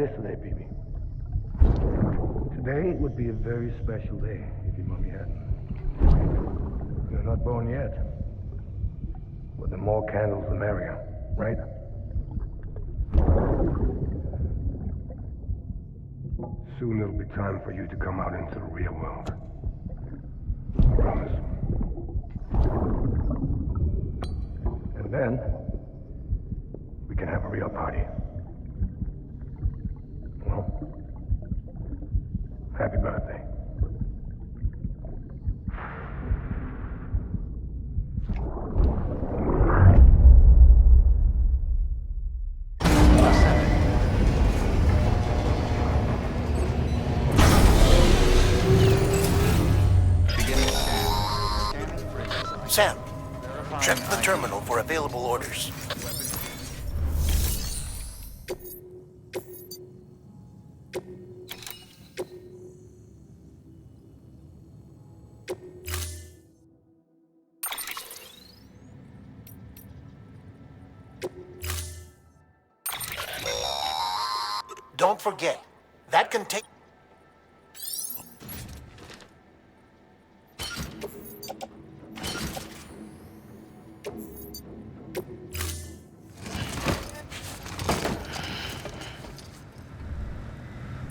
yesterday, baby. Today would be a very special day if your mommy hadn't. You're not born yet. But the more candles, the merrier, right? Soon it'll be time for you to come out into the real world. I promise. And then, we can have a real party. Well, happy birthday. Sam, check the terminal for available orders. Don't forget, that can take...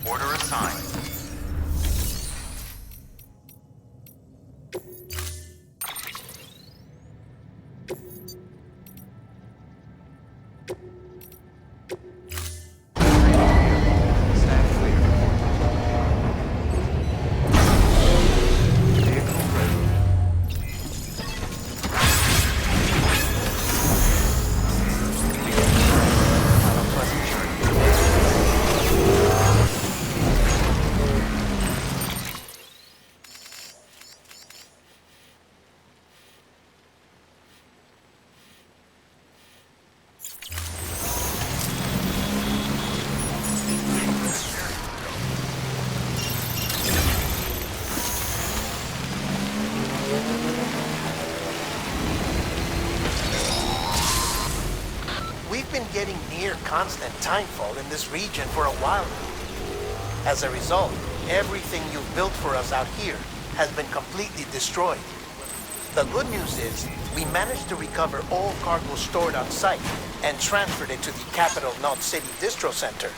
Order assigned. We've been getting near constant timefall in this region for a while now. As a result, everything you've built for us out here has been completely destroyed. The good news is, we managed to recover all cargo stored on site and transferred it to the Capital Knot City Distro Center.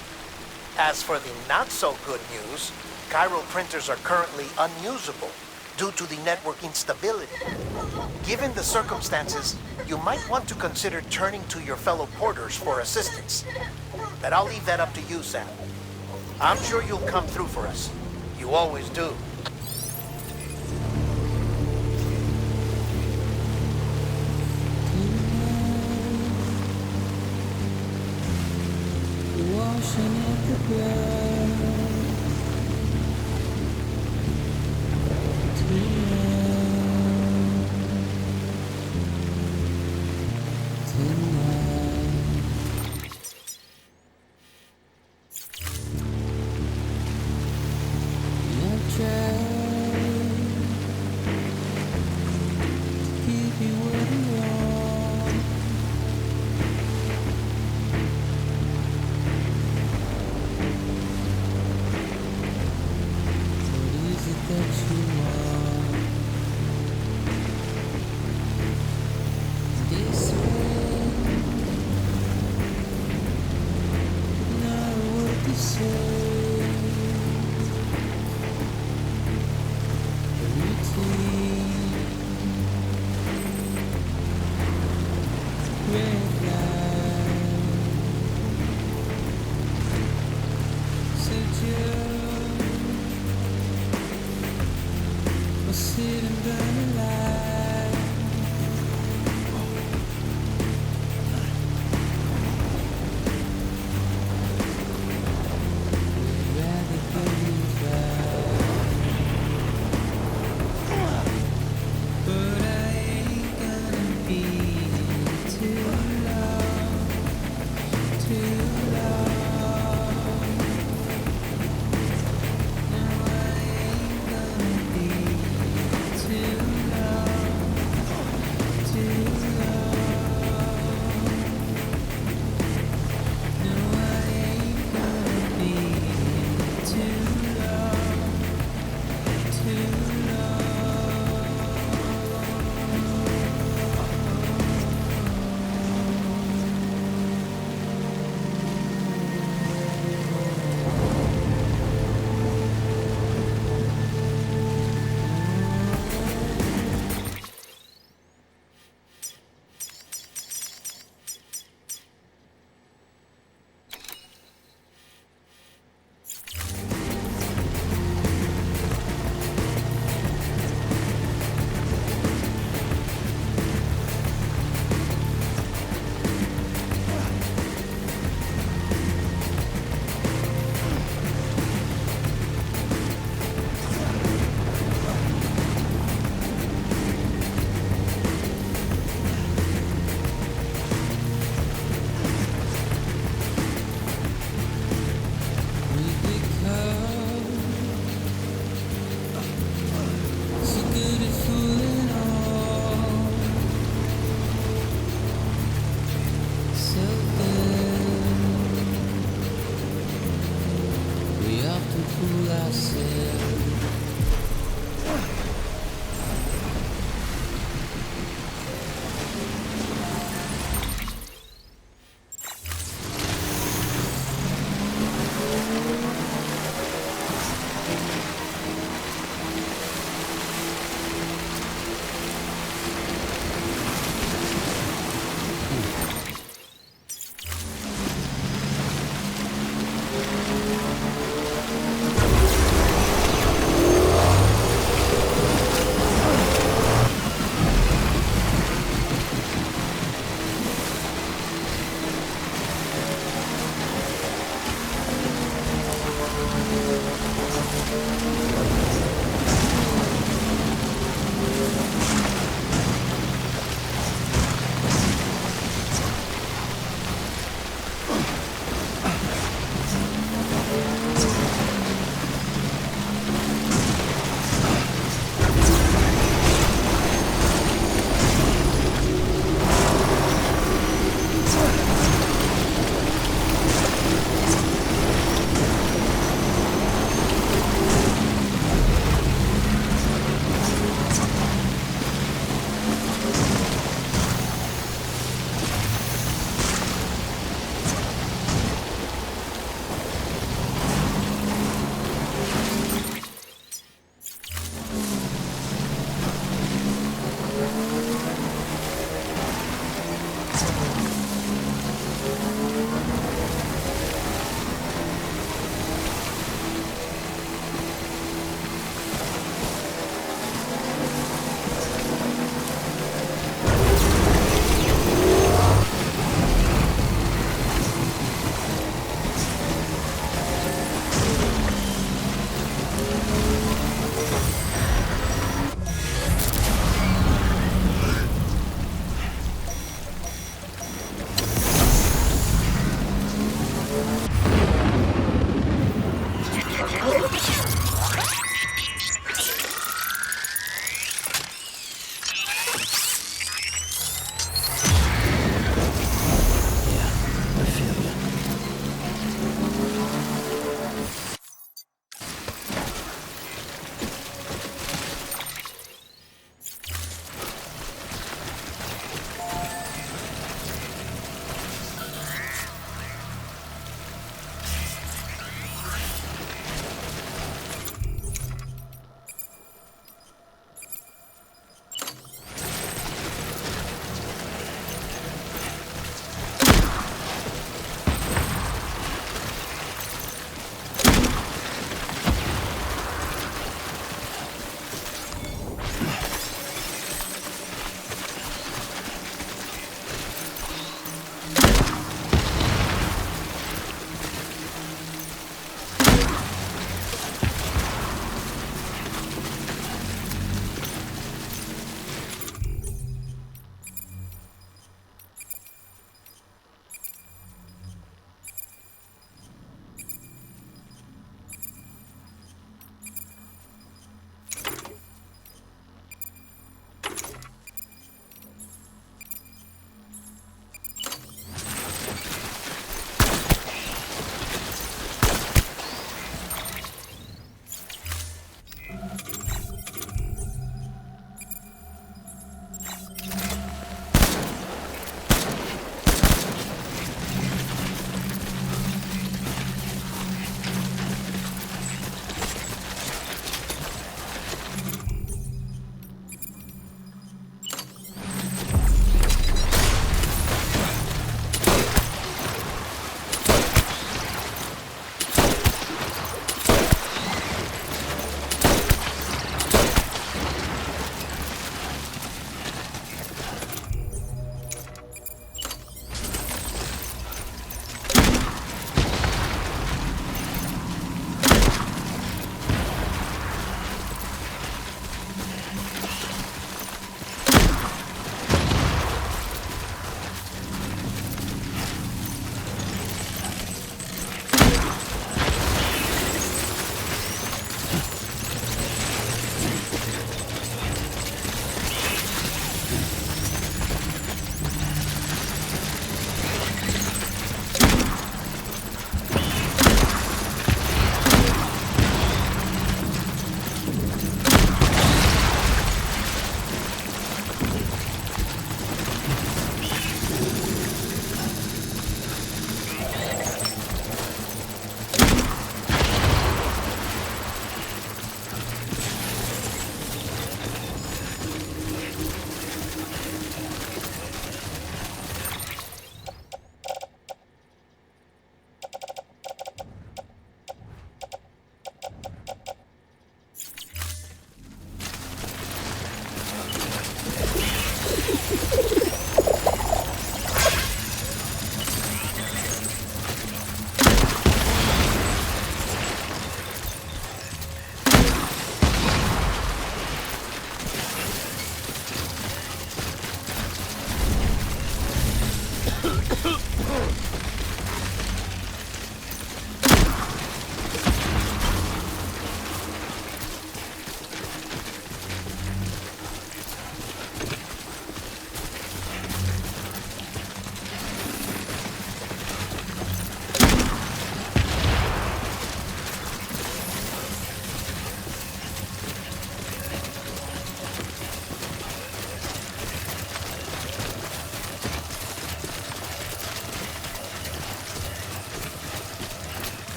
As for the not-so-good news, chiral printers are currently unusable due to the network instability. Given the circumstances, you might want to consider turning to your fellow porters for assistance. But I'll leave that up to you, Sam. I'm sure you'll come through for us. You always do. Washing at the ground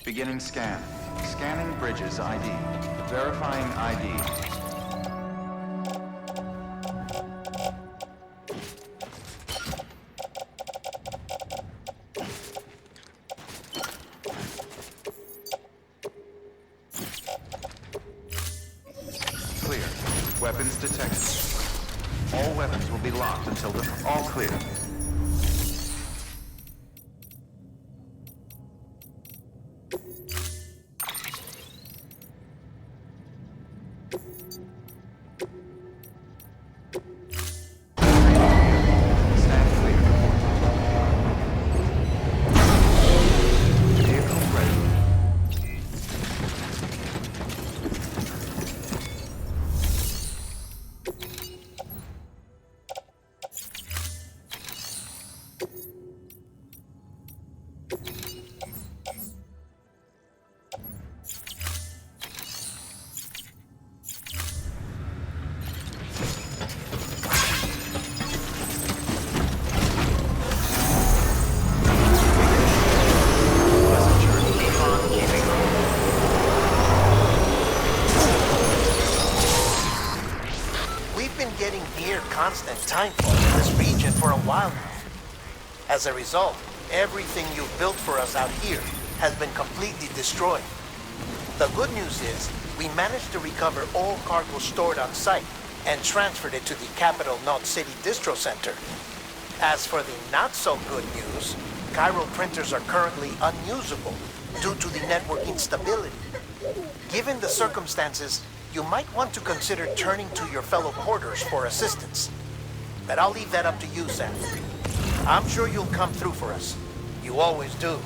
Beginning scan. Scanning bridges ID. Verifying ID. Clear. Weapons detected. All weapons will be locked until all clear. Constant timefall in this region for a while now. As a result, everything you've built for us out here has been completely destroyed. The good news is, we managed to recover all cargo stored on site and transferred it to the Capital Knot City Distro Center. As for the not-so-good news, Chiral printers are currently unusable due to the network instability. Given the circumstances, you might want to consider turning to your fellow porters for assistance. But I'll leave that up to you, Sam. I'm sure you'll come through for us. You always do.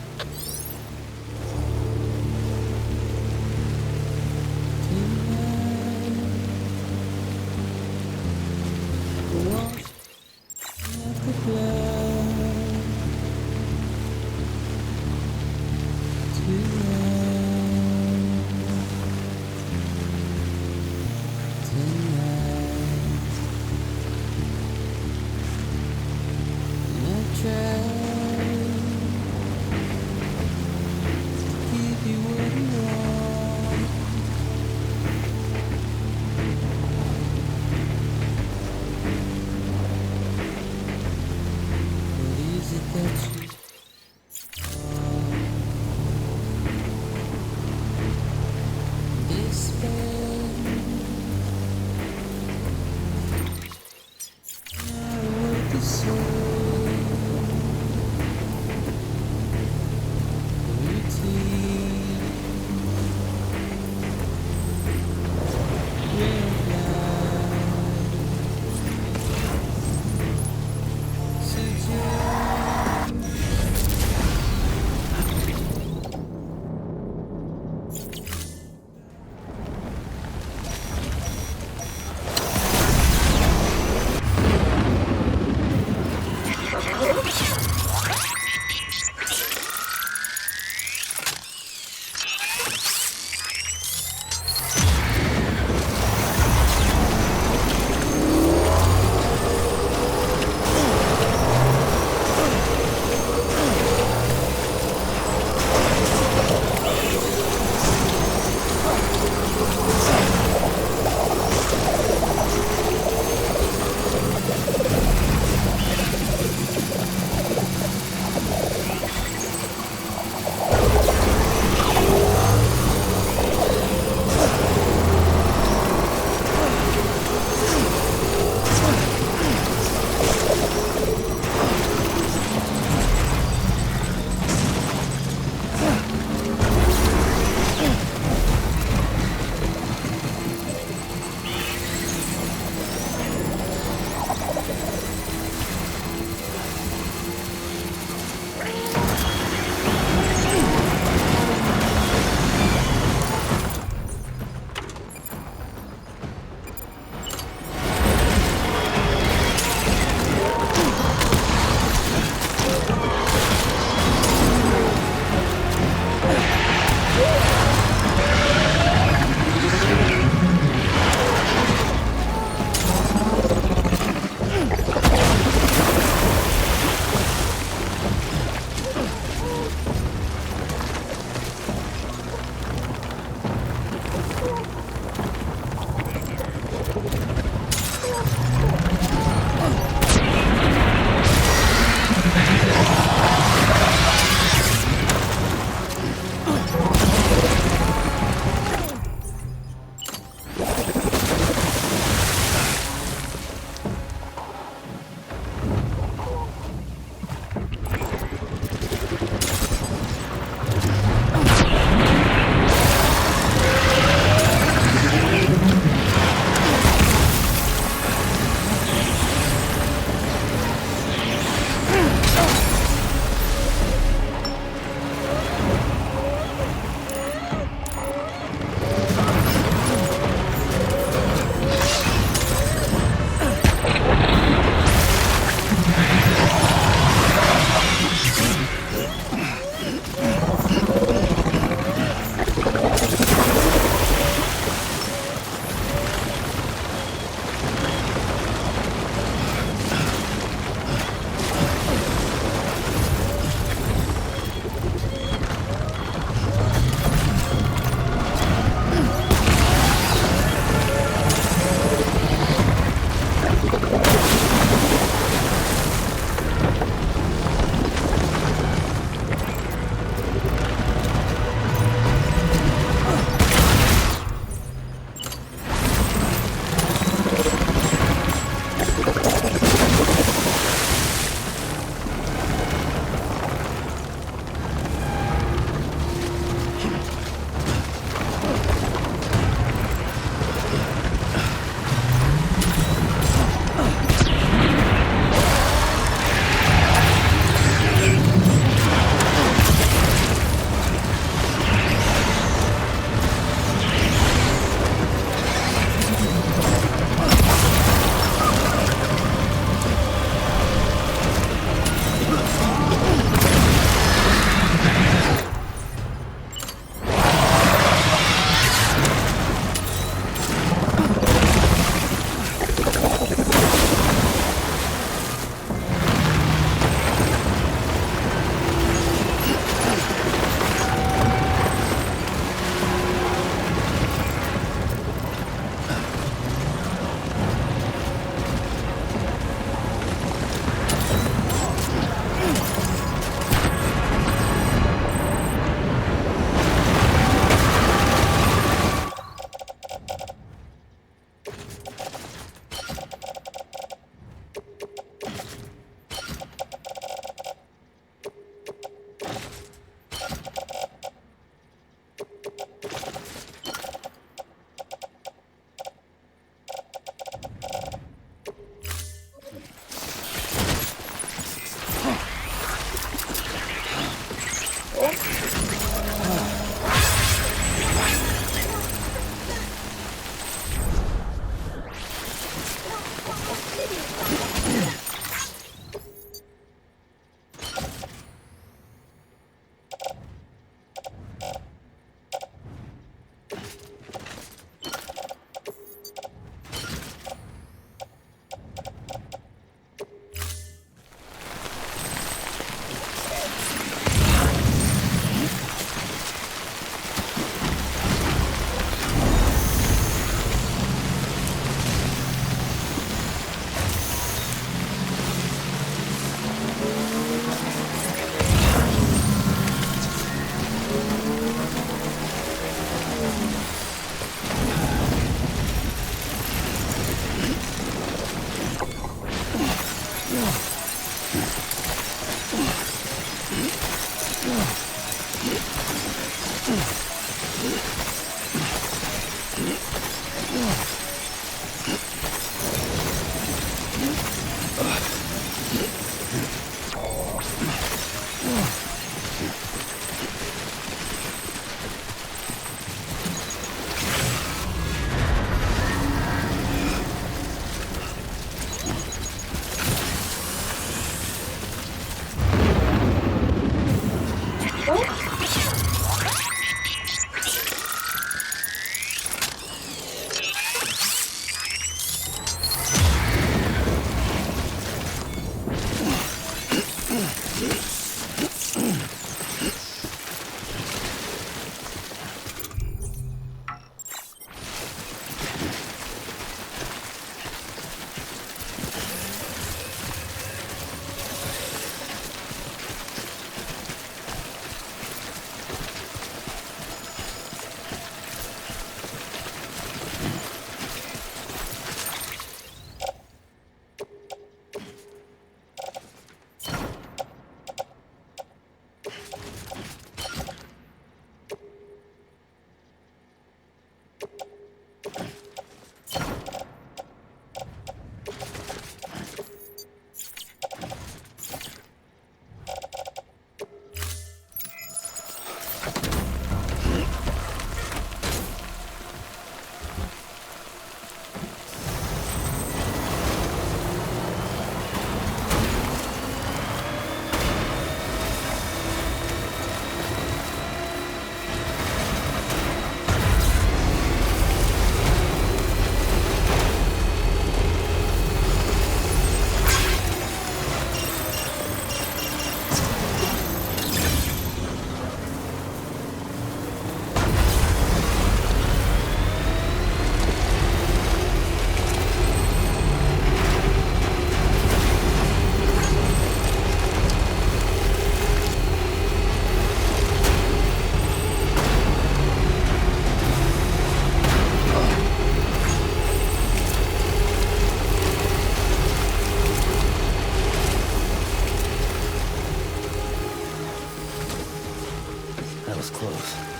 was close.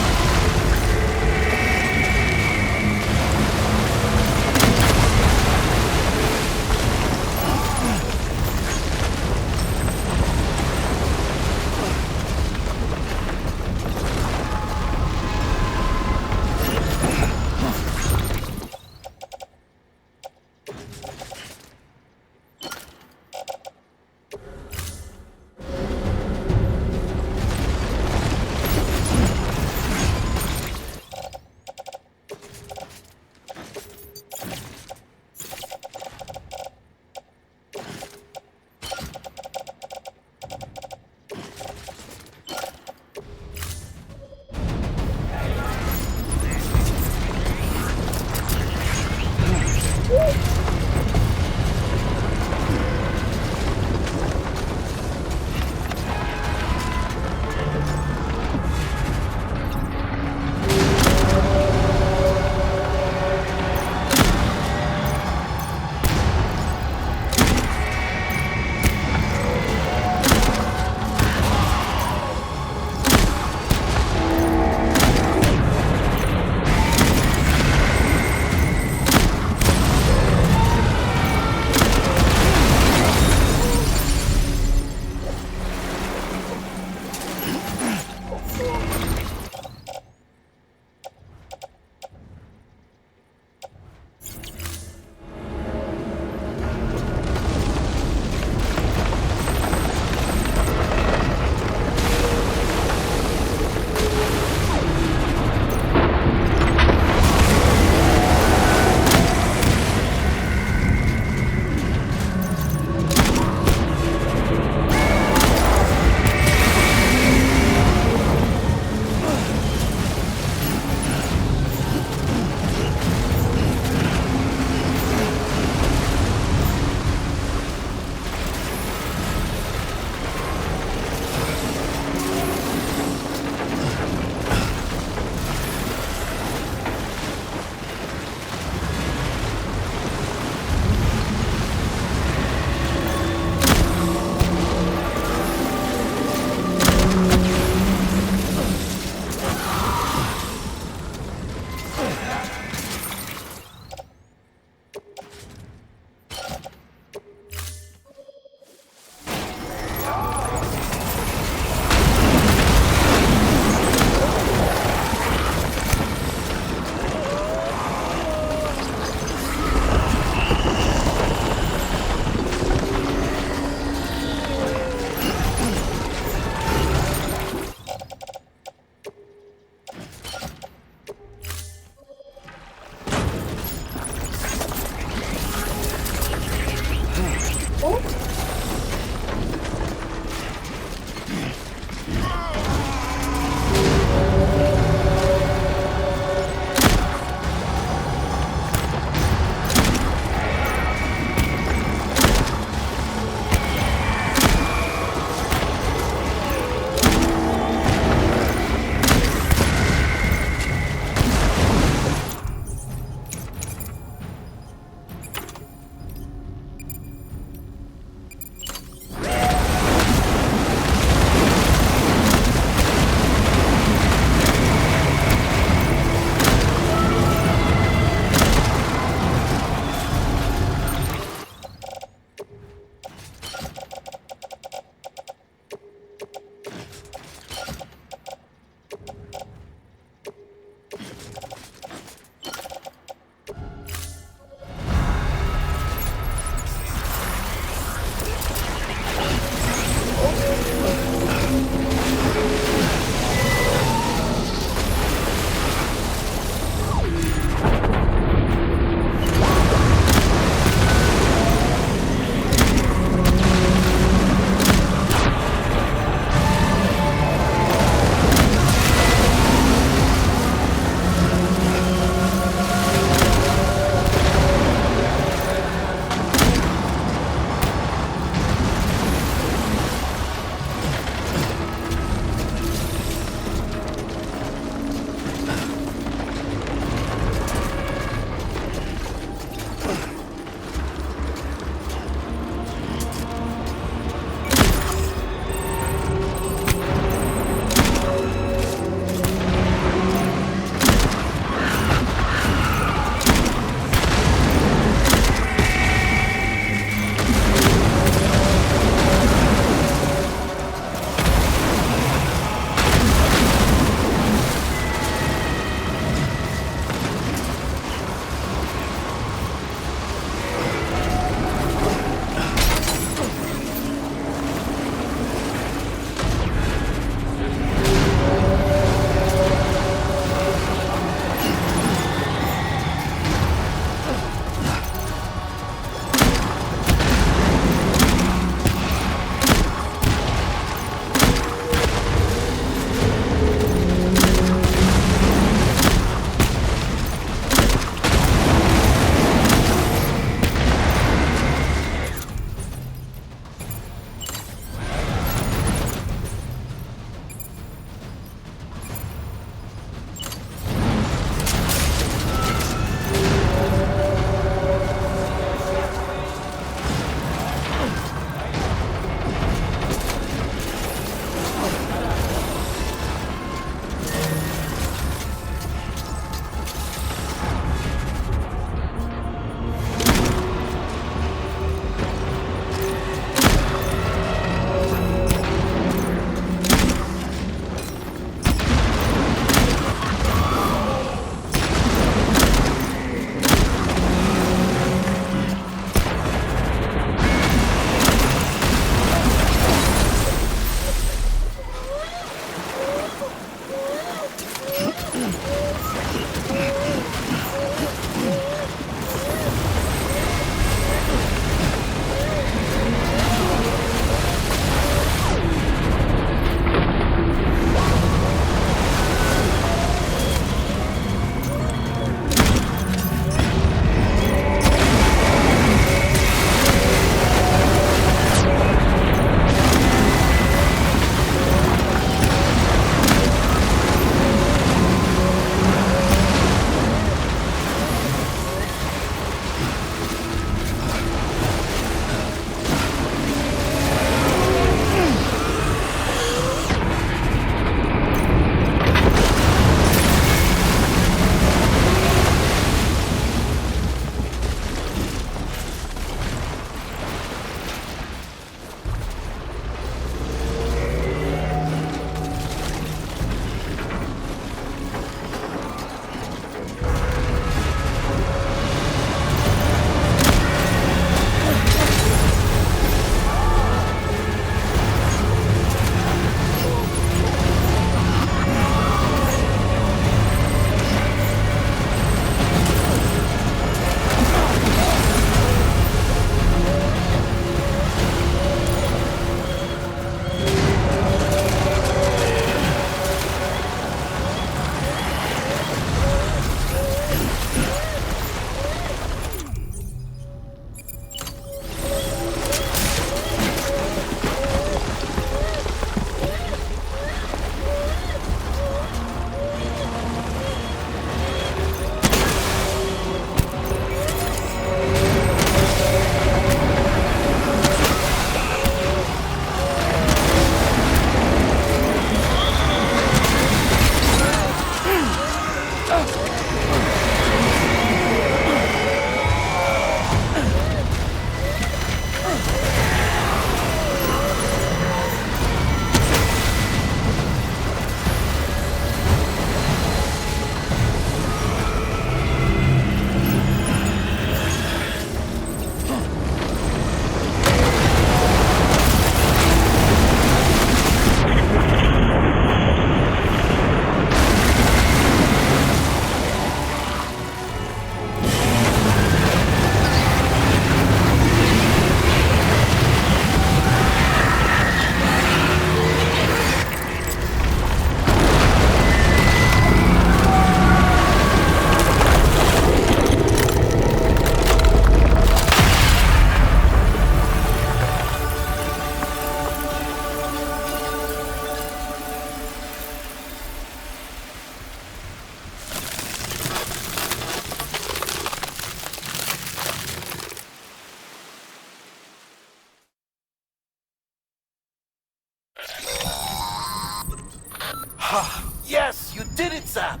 Yes, you did it, Sam!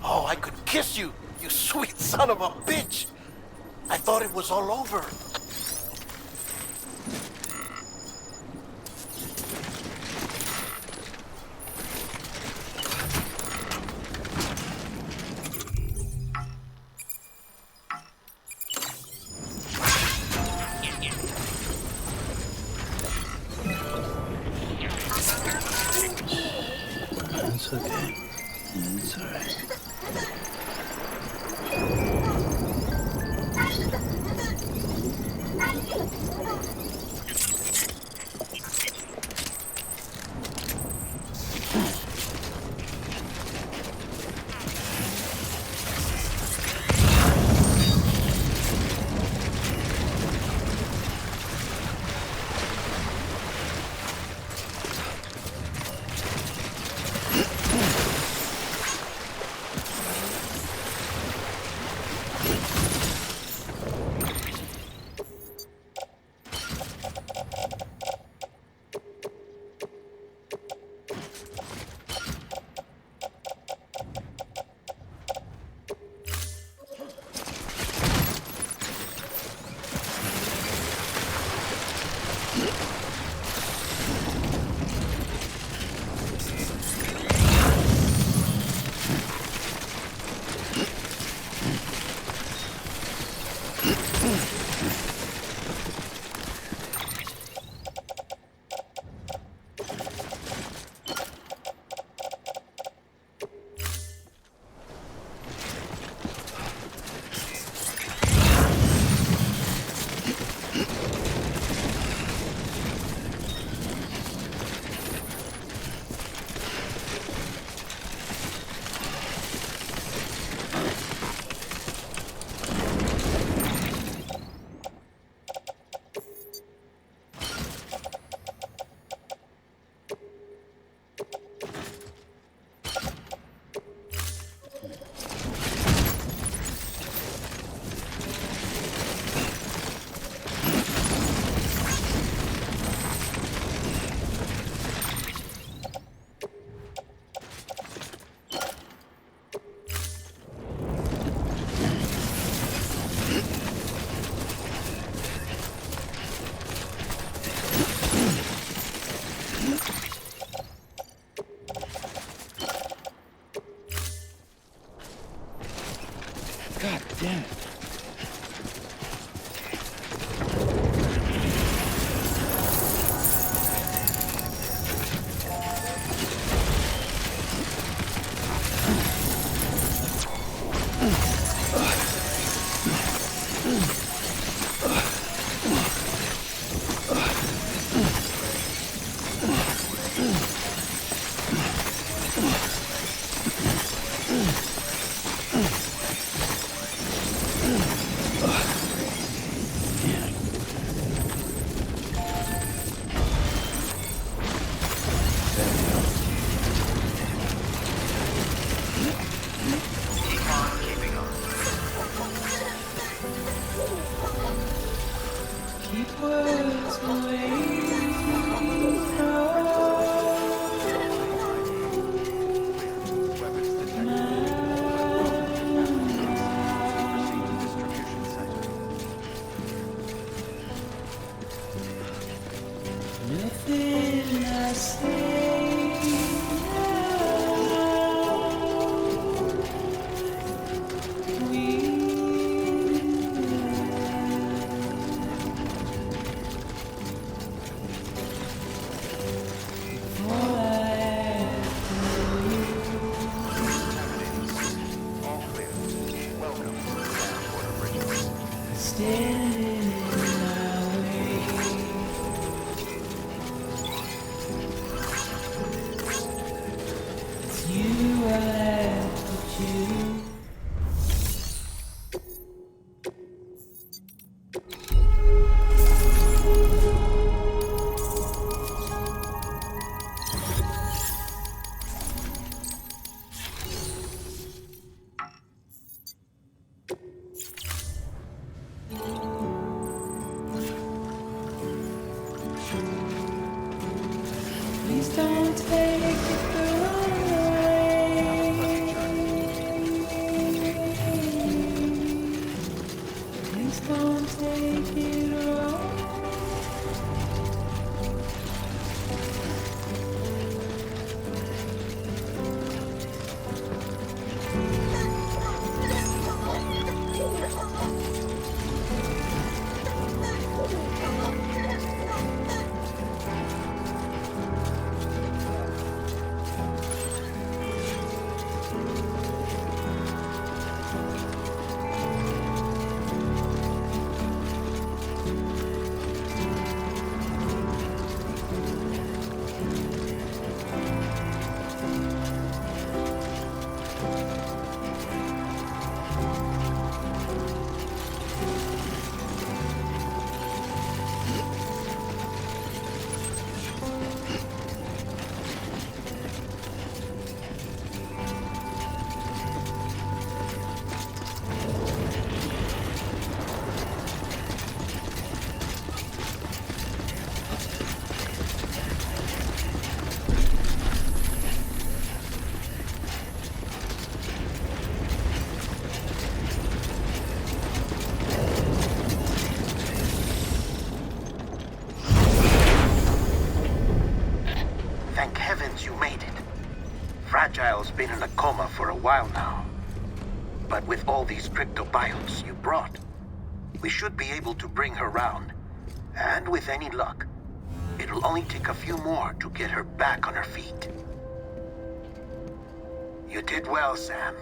Oh, I could kiss you, you sweet son of a bitch! I thought it was all over. It's okay. It's alright. damn it. Fragile's been in a coma for a while now. But with all these cryptobiotes you brought, we should be able to bring her round. And with any luck, it'll only take a few more to get her back on her feet. You did well, Sam.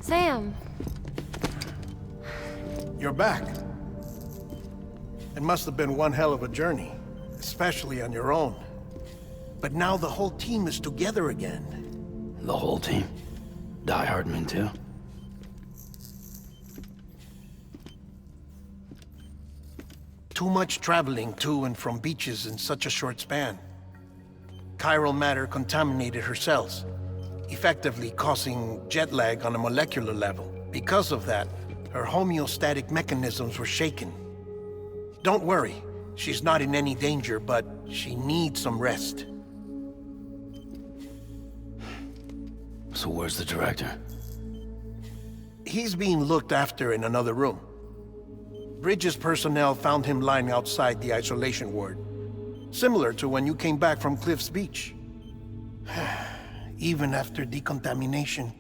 Sam. You're back. It must have been one hell of a journey, especially on your own. But now the whole team is together again. The whole team? Die Hardman too? Too much traveling to and from beaches in such a short span. chiral matter contaminated her cells, effectively causing jet lag on a molecular level. Because of that, her homeostatic mechanisms were shaken. Don't worry, she's not in any danger, but she needs some rest. So where's the director? He's being looked after in another room. Bridges personnel found him lying outside the isolation ward, similar to when you came back from Cliff's Beach. Even after decontamination,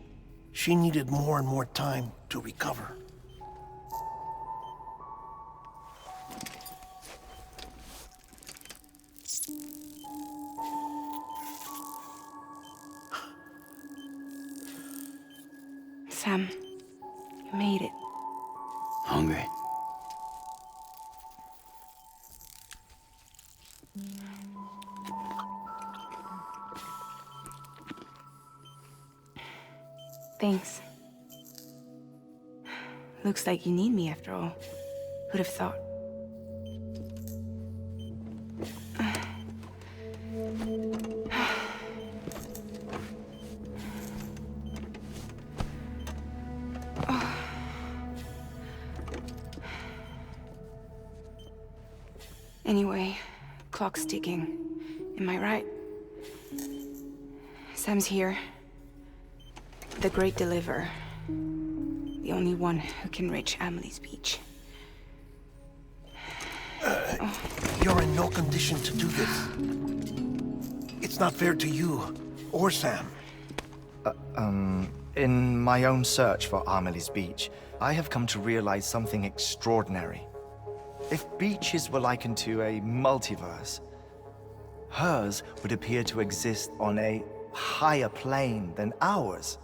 she needed more and more time to recover. Sam, you made it. Hungry? Thanks. Looks like you need me after all. Who'd have thought? Anyway, clock's ticking. Am I right? Sam's here. The Great Deliverer. The only one who can reach Amelie's Beach. You're in no condition to do this. It's not fair to you or Sam. In my own search for Amelie's Beach, I have come to realize something extraordinary. If beaches were likened to a multiverse, hers would appear to exist on a higher plane than ours.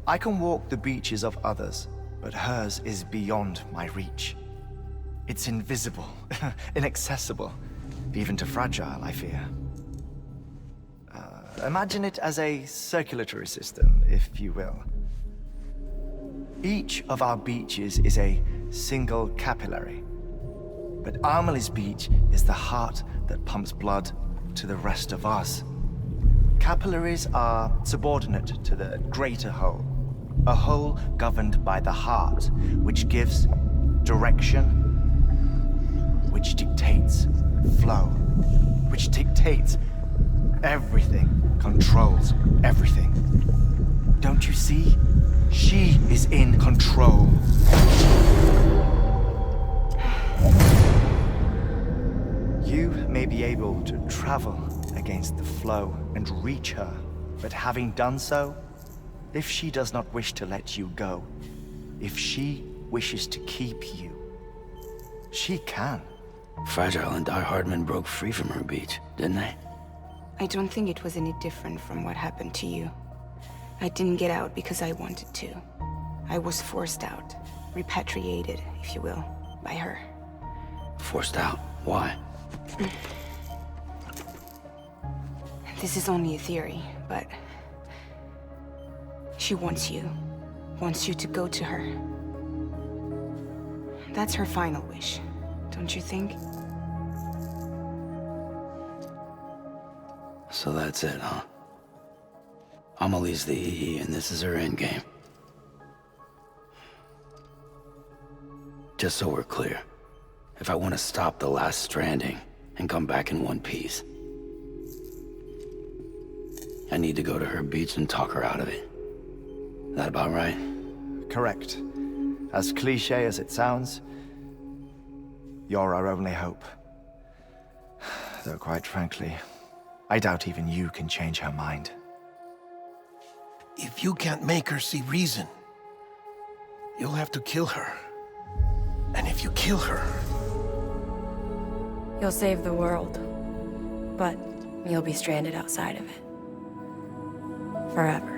I can walk the beaches of others, but hers is beyond my reach. It's invisible, inaccessible, even to fragile, I fear. Imagine it as a circulatory system, if you will. Each of our beaches is a single capillary. But Amelie's Beach is the heart that pumps blood to the rest of us. Capillaries are subordinate to the greater whole. A whole governed by the heart, which gives direction, which dictates flow, which dictates everything, controls everything. Don't you see? She is in control. You may be able to travel against the flow and reach her, but having done so, if she does not wish to let you go, if she wishes to keep you, she can. Fragile and Die Hardman broke free from her beach, didn't they? I don't think it was any different from what happened to you. I didn't get out because I wanted to. I was forced out, repatriated, if you will, by her. Forced out? Why? This is only a theory, but she wants you to go to her. That's her final wish, don't you think? So that's it, huh? Amelie's the EE, and this is her endgame. Just so we're clear, if I want to stop the last Stranding and come back in one piece, I need to go to her beach and talk her out of it. That about right? Correct. As cliché as it sounds, you're our only hope. Though quite frankly, I doubt even you can change her mind. If you can't make her see reason, you'll have to kill her. And if you kill her... You'll save the world, but you'll be stranded outside of it. Forever.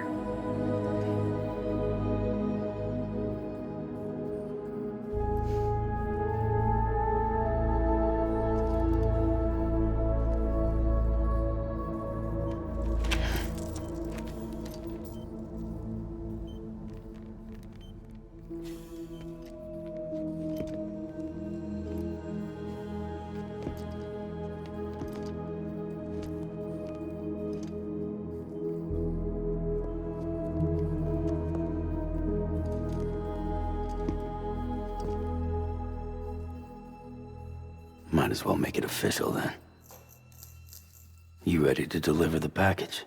Might as well make it official then. You ready to deliver the package?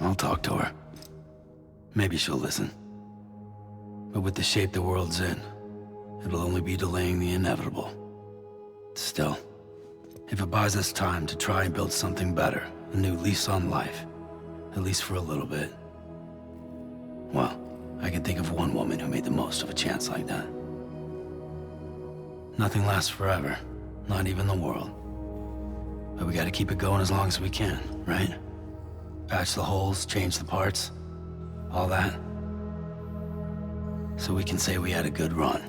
I'll talk to her. Maybe she'll listen. But with the shape the world's in, it'll only be delaying the inevitable. Still, if it buys us time to try and build something better, a new lease on life, at least for a little bit, well, I can think of one woman who made the most of a chance like that. Nothing lasts forever, not even the world. But we gotta keep it going as long as we can, right? Patch the holes, change the parts, all that. So we can say we had a good run,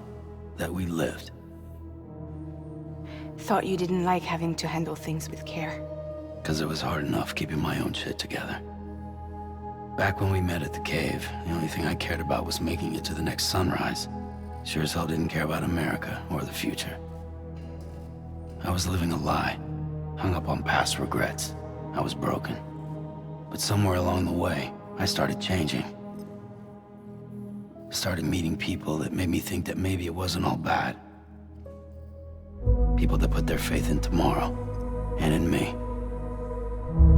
that we lived. Thought you didn't like having to handle things with care. 'Cause it was hard enough keeping my own shit together. Back when we met at the cave, the only thing I cared about was making it to the next sunrise. Sure as hell didn't care about America or the future. I was living a lie, hung up on past regrets. I was broken. But somewhere along the way, I started changing. Started meeting people that made me think that maybe it wasn't all bad. People that put their faith in tomorrow, and in me.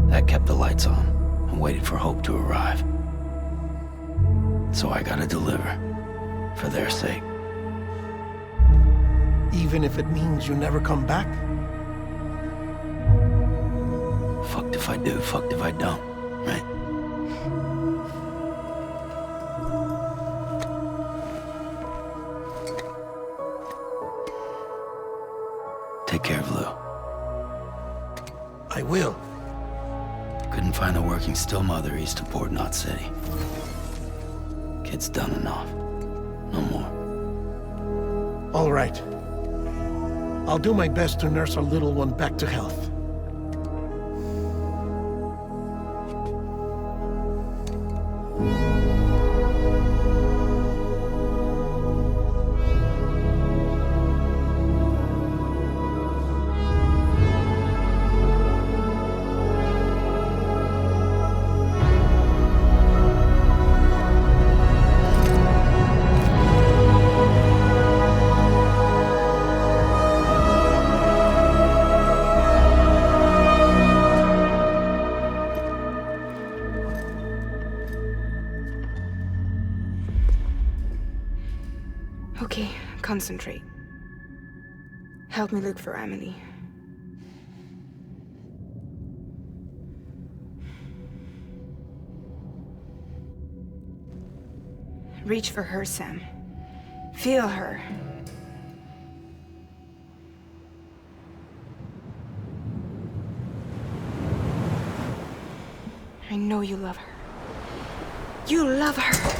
That kept the lights on, and waited for hope to arrive. So I gotta deliver, for their sake. Even if it means you never come back? Fucked if I do, fucked if I don't, right? Take care of Lou. I will. Couldn't find a working still mother east of Port Knot City. Kid's done enough. No more. All right. I'll do my best to nurse our little one back to health. Okay, concentrate. Help me look for Emily. Reach for her, Sam. Feel her. I know you love her. You love her!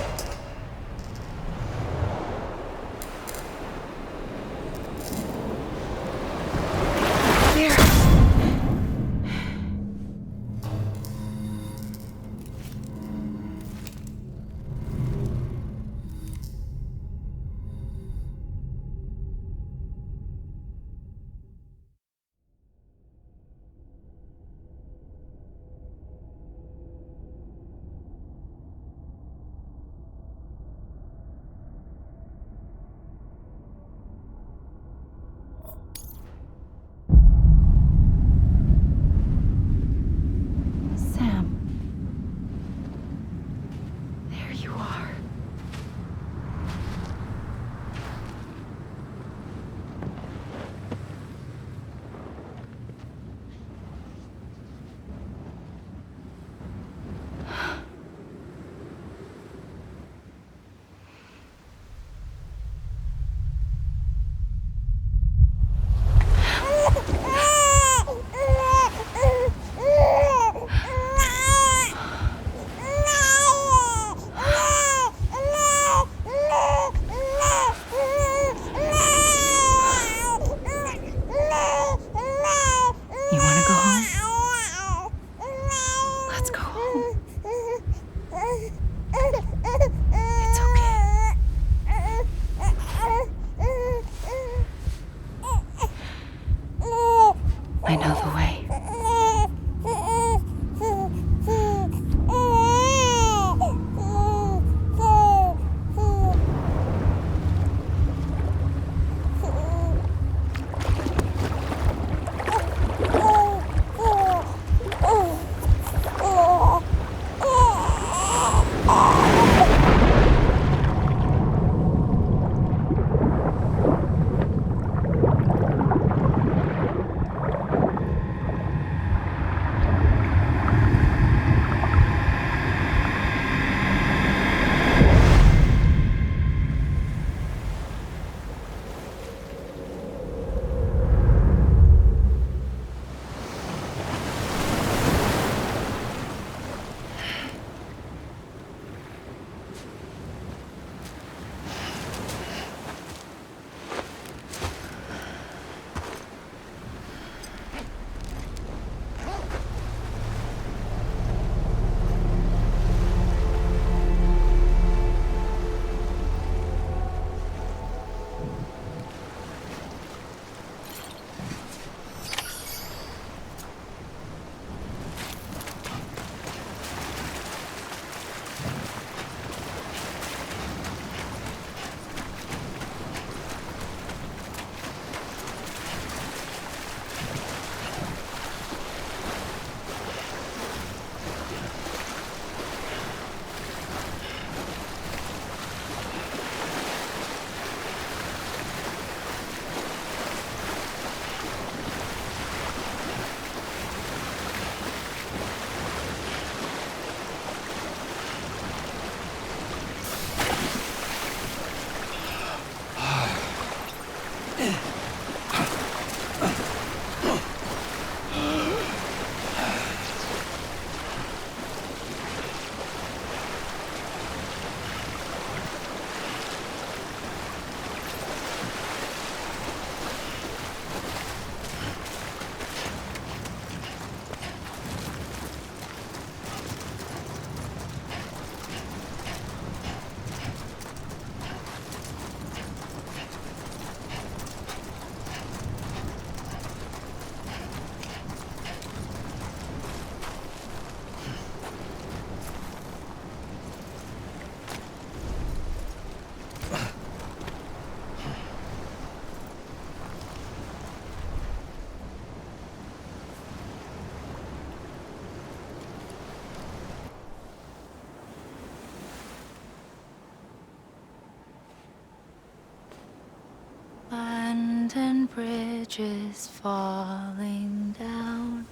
bridges falling down,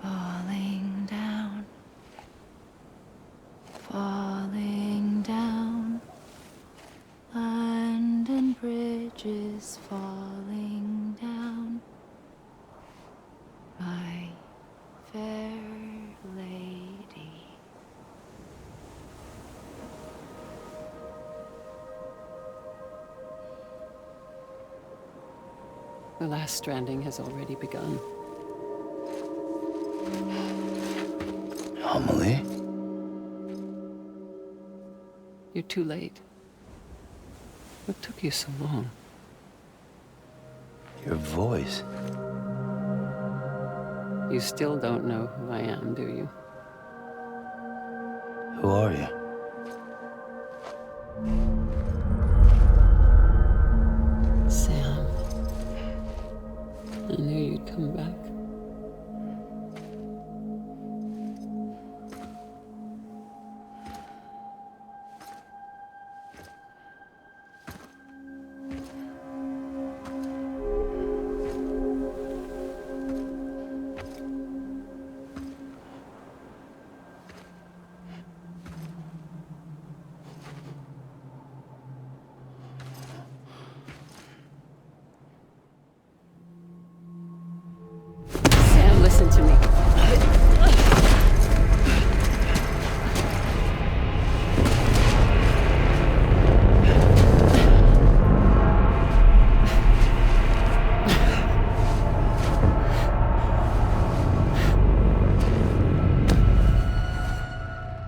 falling down, falling down. London Bridge is falling down, my fair lady. The last stranding has already begun. Amelie? You're too late. What took you so long? Your voice. You still don't know who I am, do you? Who are you? Sam. I knew you'd come back. Sam, listen to me.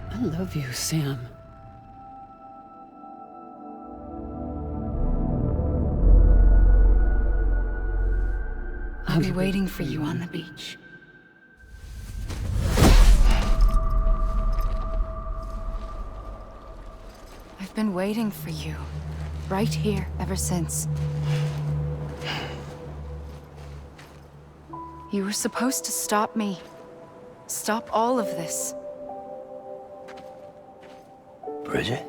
I love you, Sam. I'll be waiting for you on the beach. I've been waiting for you, right here, ever since. You were supposed to stop me. Stop all of this. Bridget?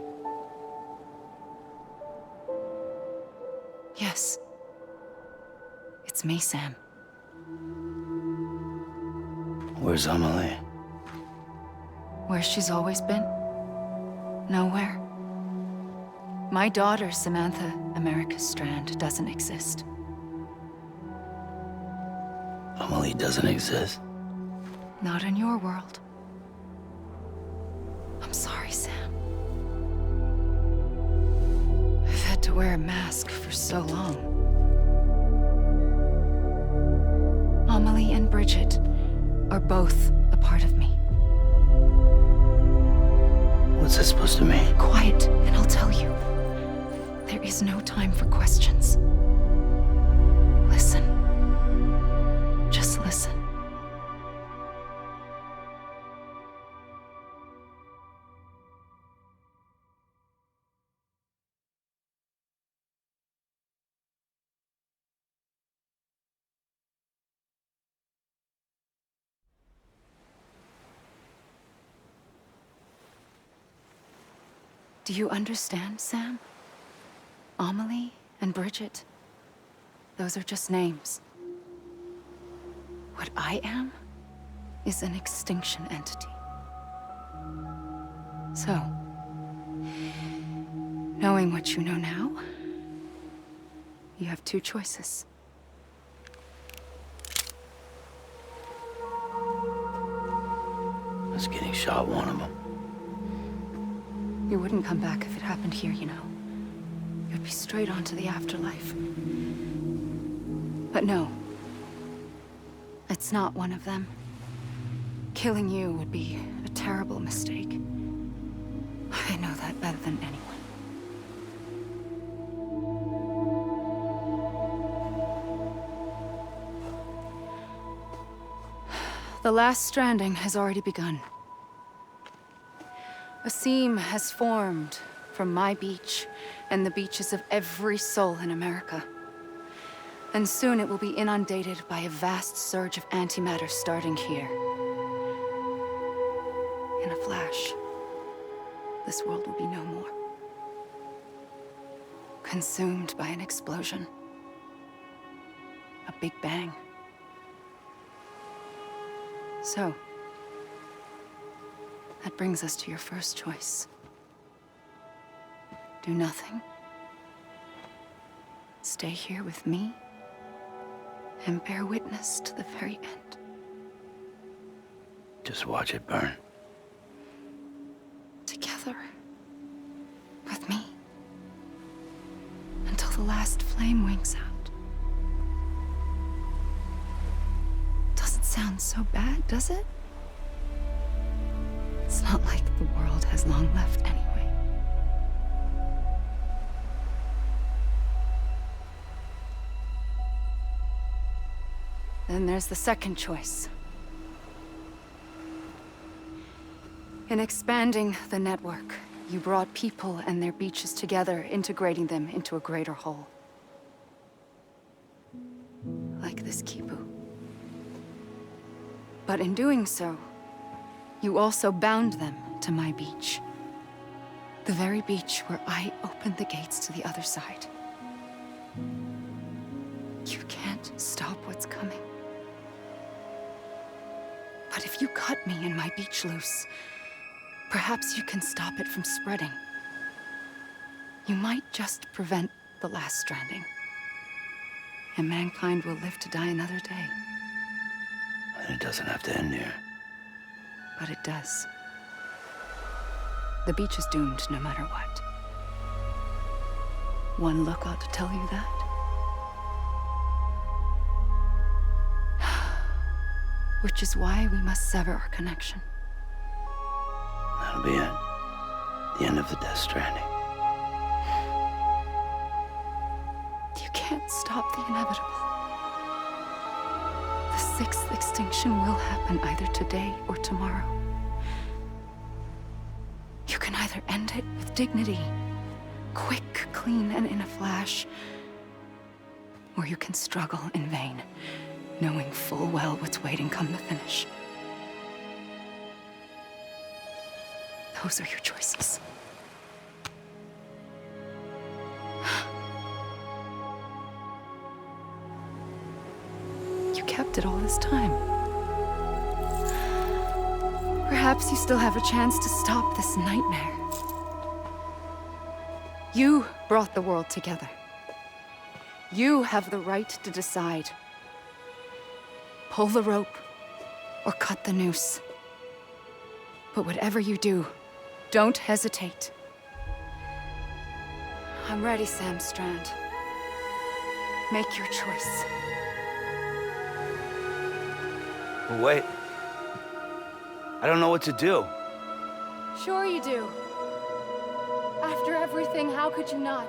Yes. It's me, Sam. Where's Amelie? Where she's always been? Nowhere. My daughter, Samantha America Strand, doesn't exist. Amelie doesn't exist? Not in your world. I'm sorry, Sam. I've had to wear a mask for so long. Amelie and Bridget are both a part of me. What's that supposed to mean? Quiet, and I'll tell you. There is no time for questions. Listen. Just listen. Do you understand, Sam? Amelie and Bridget, those are just names. What I am is an extinction entity. So, knowing what you know now, you have two choices. Us getting shot, one of them. You wouldn't come back if it happened here, you know. You'd be straight on to the afterlife. But no. It's not one of them. Killing you would be a terrible mistake. I know that better than anyone. The last stranding has already begun. A seam has formed from my beach and the beaches of every soul in America. And soon it will be inundated by a vast surge of antimatter starting here. In a flash, this world will be no more. Consumed by an explosion. a big bang. So, that brings us to your first choice. Do nothing. Stay here with me and bear witness to the very end. Just watch it burn. Together. With me. Until the last flame winks out. Doesn't sound so bad, does it? It's not like the world has long left anyway. Then there's the second choice. In expanding the network, you brought people and their beaches together, integrating them into a greater whole. Like this Kipu. But in doing so, you also bound them to my beach. The very beach where I opened the gates to the other side. You can't stop what's coming. But if you cut me and my beach loose, perhaps you can stop it from spreading. You might just prevent the last stranding. And mankind will live to die another day. And it doesn't have to end here. But it does. The beach is doomed no matter what. One look ought to tell you that. Which is why we must sever our connection. That'll be it. The end of the Death Stranding. You can't stop the inevitable. The sixth extinction will happen either today or tomorrow. You can either end it with dignity, quick, clean, and in a flash, or you can struggle in vain, knowing full well what's waiting come the finish. Those are your choices. You kept it all this time. Perhaps you still have a chance to stop this nightmare. You brought the world together. You have the right to decide. Pull the rope or cut the noose. But whatever you do, don't hesitate. I'm ready, Sam Strand. Make your choice. But wait. I don't know what to do. Sure you do. After everything, how could you not?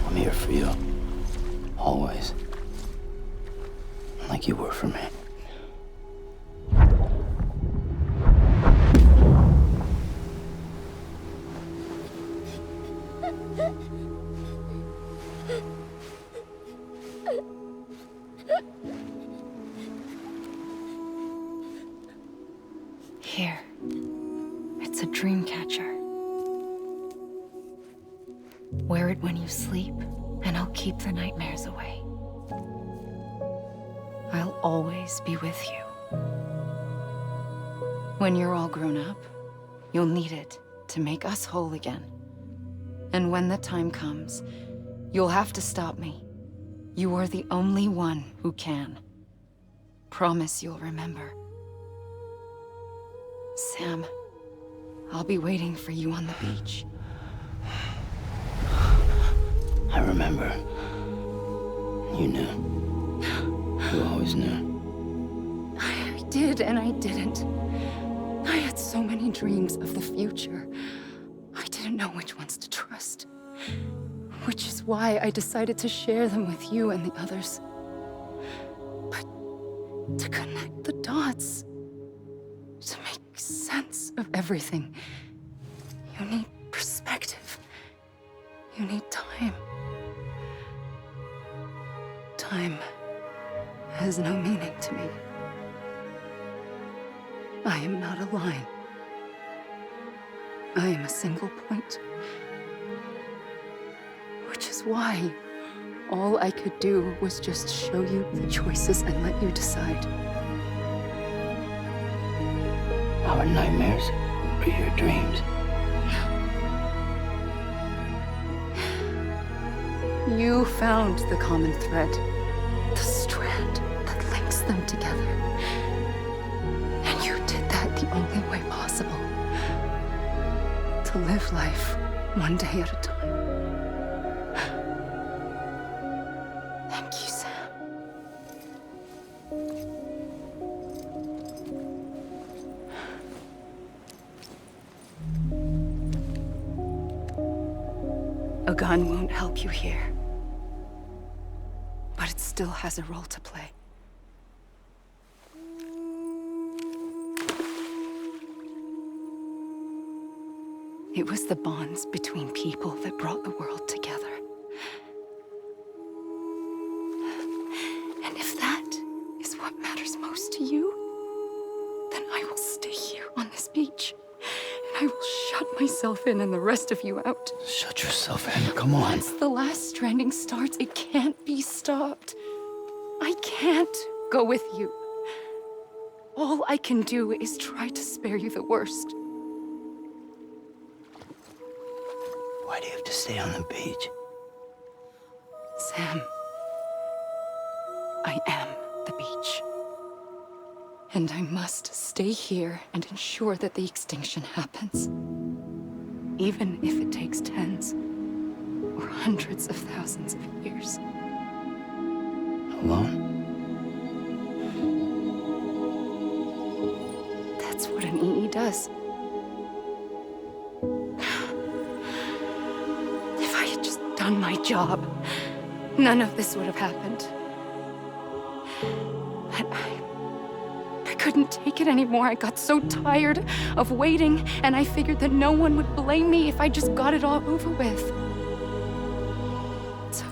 I'm here for you. Always. Like you were for me. Here. It's a dream catcher. Wear it when you sleep, and I'll keep the nightmares away. I'll always be with you. When you're all grown up, you'll need it to make us whole again. And when the time comes, you'll have to stop me. You are the only one who can. promise you'll remember. Sam, I'll be waiting for you on the beach. I remember. You knew. You always knew. I did and I didn't. I had so many dreams of the future. I didn't know which ones to trust. Which is why I decided to share them with you and the others. But to connect the dots, to make sense of everything, you need perspective. You need time. Time has no meaning to me. I am not a line. I am a single point. Which is why all I could do was just show you the choices and let you decide. Our nightmares are your dreams. You found the common thread, the strand that links them together. And you did that the only way possible. To live life one day at a time. Thank you, Sam. A gun won't help you here. But it still has a role to play. It was the bonds between people that brought the world together. And if that is what matters most to you, then I will stay here on this beach. And I will shut myself in and the rest of you out. Shut yourself in, come on. Once the last stranding starts, it can't be stopped. I can't go with you. All I can do is try to spare you the worst. Why do you have to stay on the beach? Sam, I am the beach. And I must stay here and ensure that the extinction happens. Even if it takes tens or hundreds of thousands of years. Alone? That's what an EE does. If I had just done my job, none of this would have happened. But I couldn't take it anymore. I got so tired of waiting, and I figured that no one would blame me if I just got it all over with. So,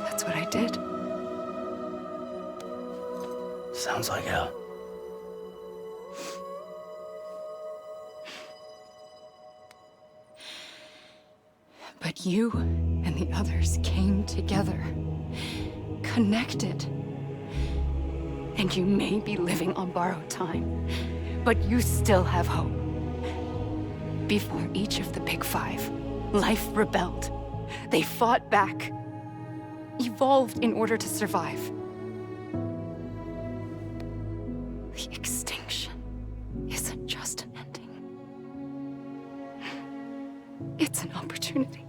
that's what I did. Sounds like hell. But you and the others came together, connected. And you may be living on borrowed time, but you still have hope. Before each of the Big Five, life rebelled. They fought back, evolved in order to survive. The extinction isn't just an ending. It's an opportunity.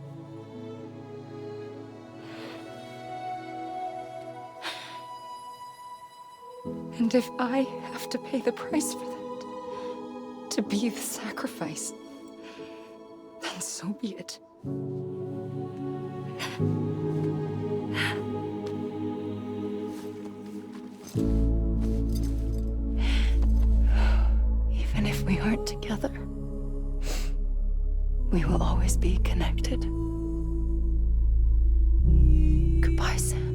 And if I have to pay the price for that, to be the sacrifice, then so be it. Even if we aren't together, we will always be connected. Goodbye, Sam.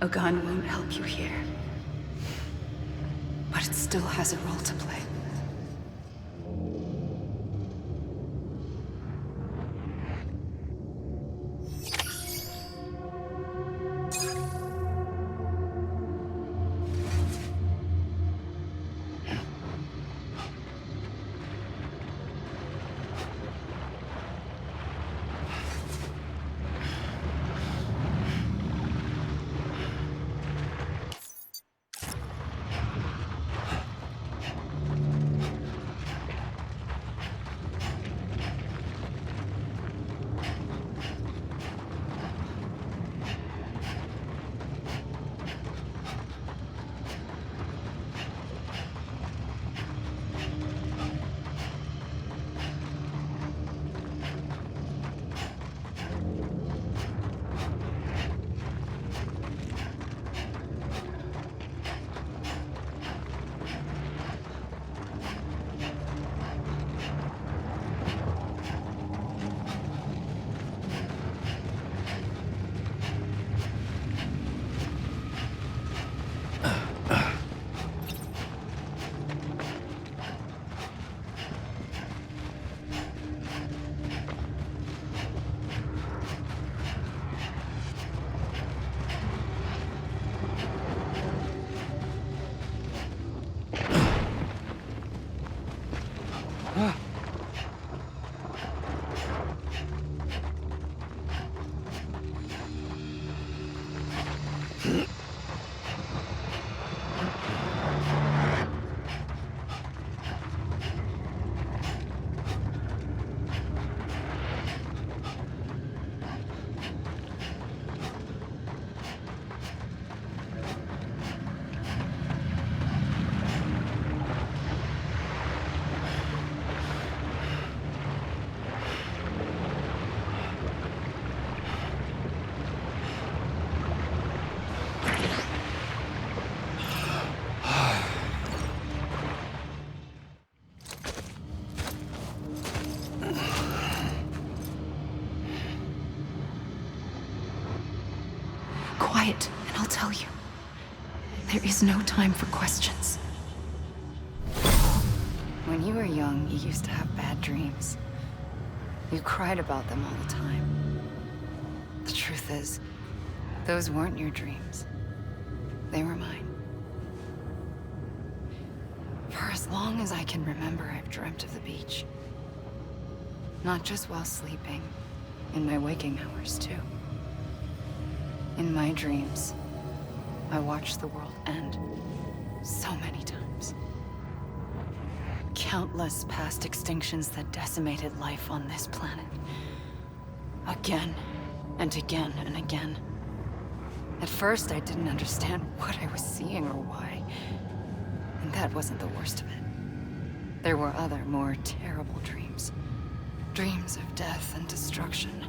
A gun won't help you here. But it still has a role to play. Quiet, and I'll tell you. There is no time for questions. When you were young, you used to have bad dreams. You cried about them all the time. The truth is, those weren't your dreams. They were mine. For as long as I can remember, I've dreamt of the beach. Not just while sleeping, in my waking hours, too. In my dreams, I watched the world end so many times. Countless past extinctions that decimated life on this planet. Again, and again, and again. At first, I didn't understand what I was seeing or why. And that wasn't the worst of it. There were other, more terrible dreams. Dreams of death and destruction.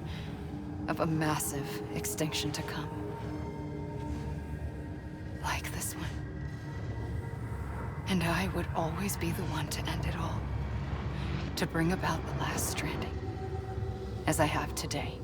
Of a massive extinction to come. Like this one. And I would always be the one to end it all. To bring about the last stranding. As I have today.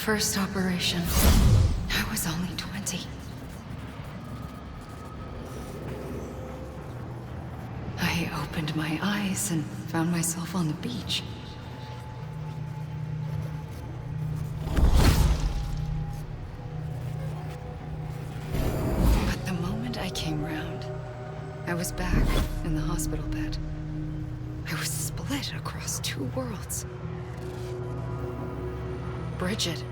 first operation, I was only 20. I opened my eyes and found myself on the beach. But the moment I came round, I was back in the hospital bed. I was split across two worlds. Bridget,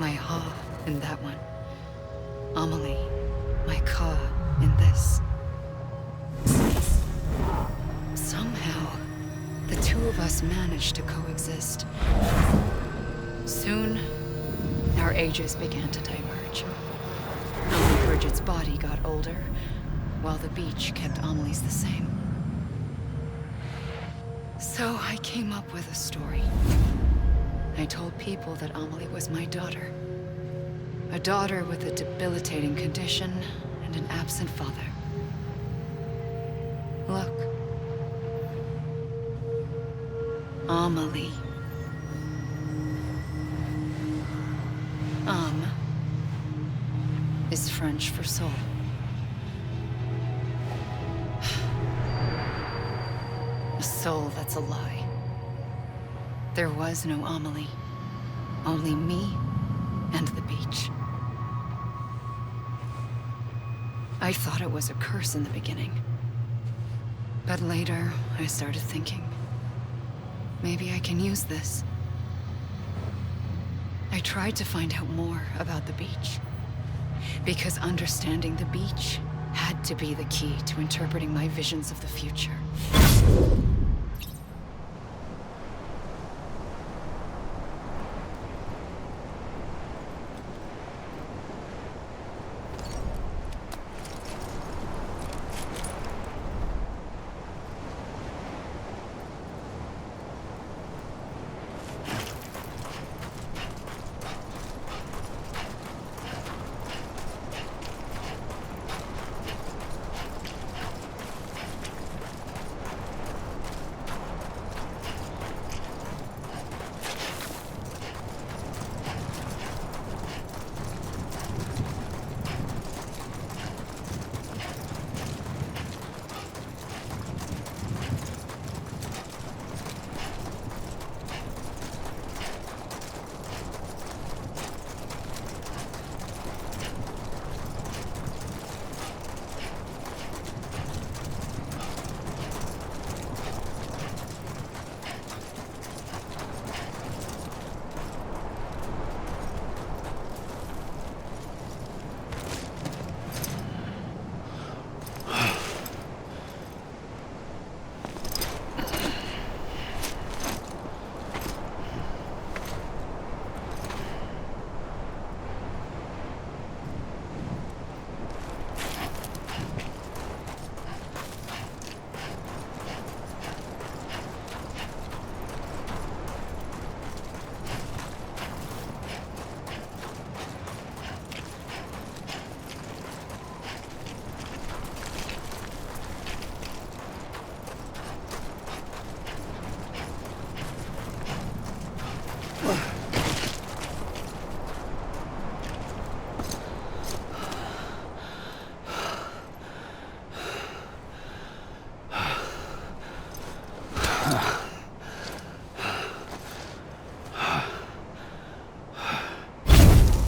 my Ha in that one. Amelie, my Ka in this. Somehow, the two of us managed to coexist. Soon, our ages began to diverge. Only Bridget's body got older, while the beach kept Amelie's the same. So I came up with a story. I told people that Amelie was my daughter. A daughter with a debilitating condition and an absent father. Look. Amelie. Is French for soul. A soul that's a lie. There was no Amelie. Only me and the beach. I thought it was a curse in the beginning. But later, I started thinking, maybe I can use this. I tried to find out more about the beach. Because understanding the beach had to be the key to interpreting my visions of the future.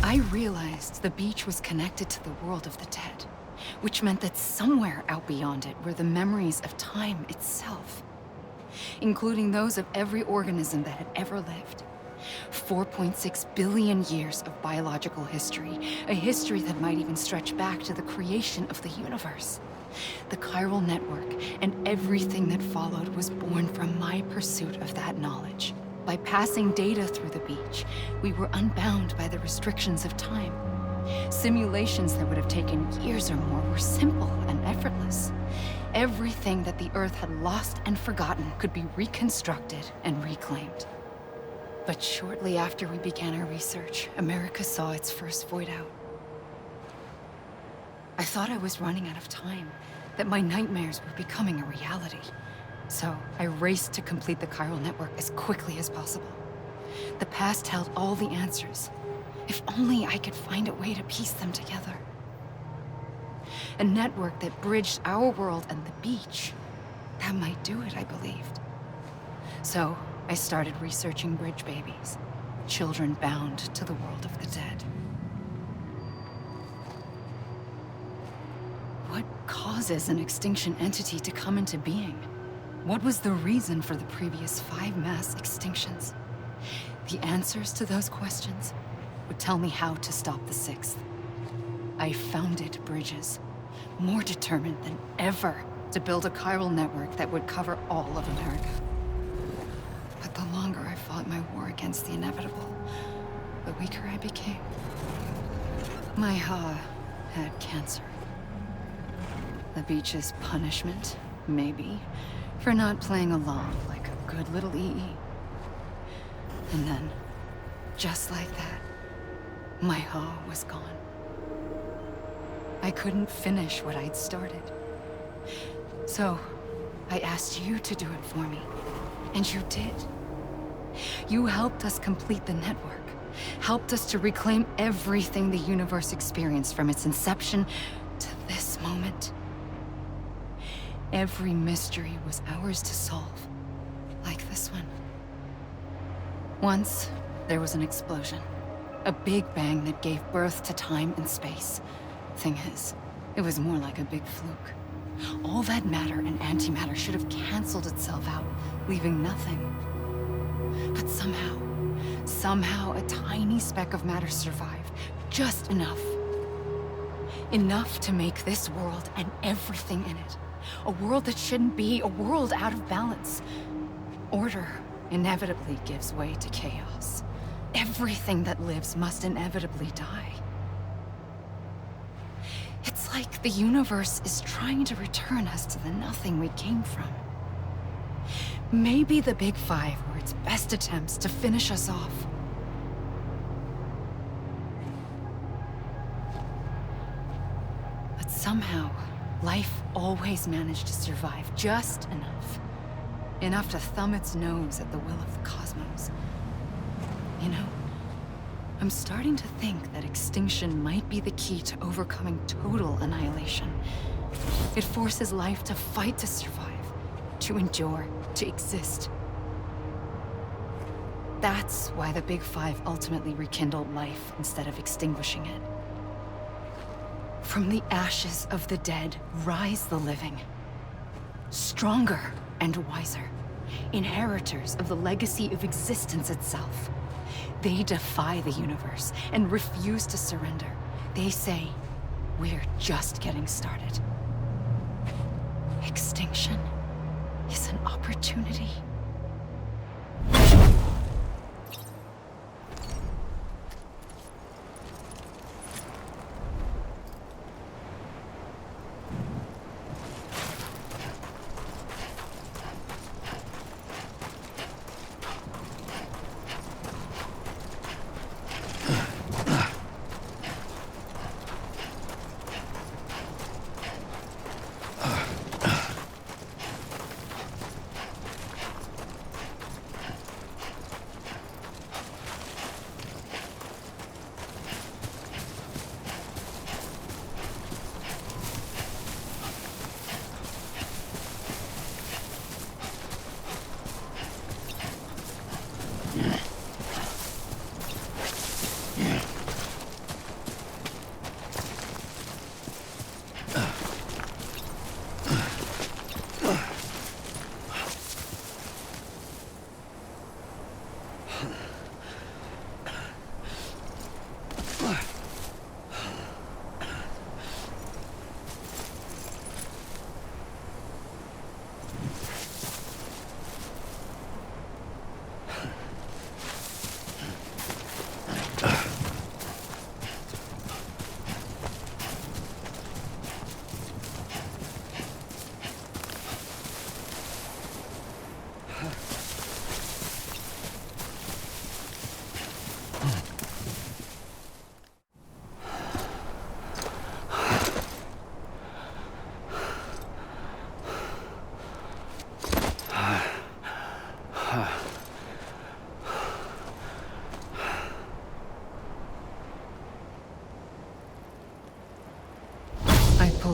I realized the beach was connected to the world of the dead, which meant that somewhere out beyond it were the memories of time itself, including those of every organism that had ever lived. 4.6 billion years of biological history, a history that might even stretch back to the creation of the universe. The chiral network and everything that followed was born from my pursuit of that knowledge. By passing data through the beach, we were unbound by the restrictions of time. Simulations that would have taken years or more were simple and effortless. Everything that the Earth had lost and forgotten could be reconstructed and reclaimed. But shortly after we began our research, America saw its first void out. I thought I was running out of time, that my nightmares were becoming a reality. So I raced to complete the chiral network as quickly as possible. The past held all the answers, If only I could find a way to piece them together. A network that bridged our world and the beach. That might do it, I believed. So, I started researching bridge babies. Children bound to the world of the dead. What causes an extinction entity to come into being? What was the reason for the previous 5 mass extinctions? The answers to those questions would tell me how to stop the 6th. I founded bridges, more determined than ever to build a chiral network that would cover all of America. But the longer I fought my war against the inevitable, the weaker I became. My Ha had cancer. The beach's punishment, maybe, for not playing along like a good little EE. And then, just like that, my Ha was gone. I couldn't finish what I'd started. So, I asked you to do it for me, and you did. You helped us complete the network, helped us to reclaim everything the universe experienced from its inception to this moment. Every mystery was ours to solve, like this one. Once, there was an explosion. A big bang that gave birth to time and space. Thing is, it was more like a big fluke. All that matter and antimatter should have canceled itself out, leaving nothing. But somehow a tiny speck of matter survived. Just enough. Enough to make this world and everything in it. A world that shouldn't be, a world out of balance. Order inevitably gives way to chaos. Everything that lives must inevitably die. It's like the universe is trying to return us to the nothing we came from. Maybe the Big Five were its best attempts to finish us off. But somehow, life always managed to survive just enough. Enough to thumb its nose at the will of the cosmos. You know, I'm starting to think that extinction might be the key to overcoming total annihilation. It forces life to fight to survive, to endure, to exist. That's why the Big Five ultimately rekindled life instead of extinguishing it. From the ashes of the dead rise the living. Stronger and wiser. Inheritors of the legacy of existence itself. They defy the universe and refuse to surrender. They say, we're just getting started. Extinction is an opportunity.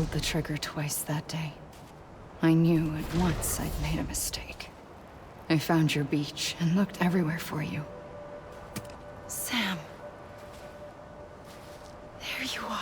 pulled the trigger twice that day. I knew at once I'd made a mistake. I found your beach and looked everywhere for you. Sam. There you are.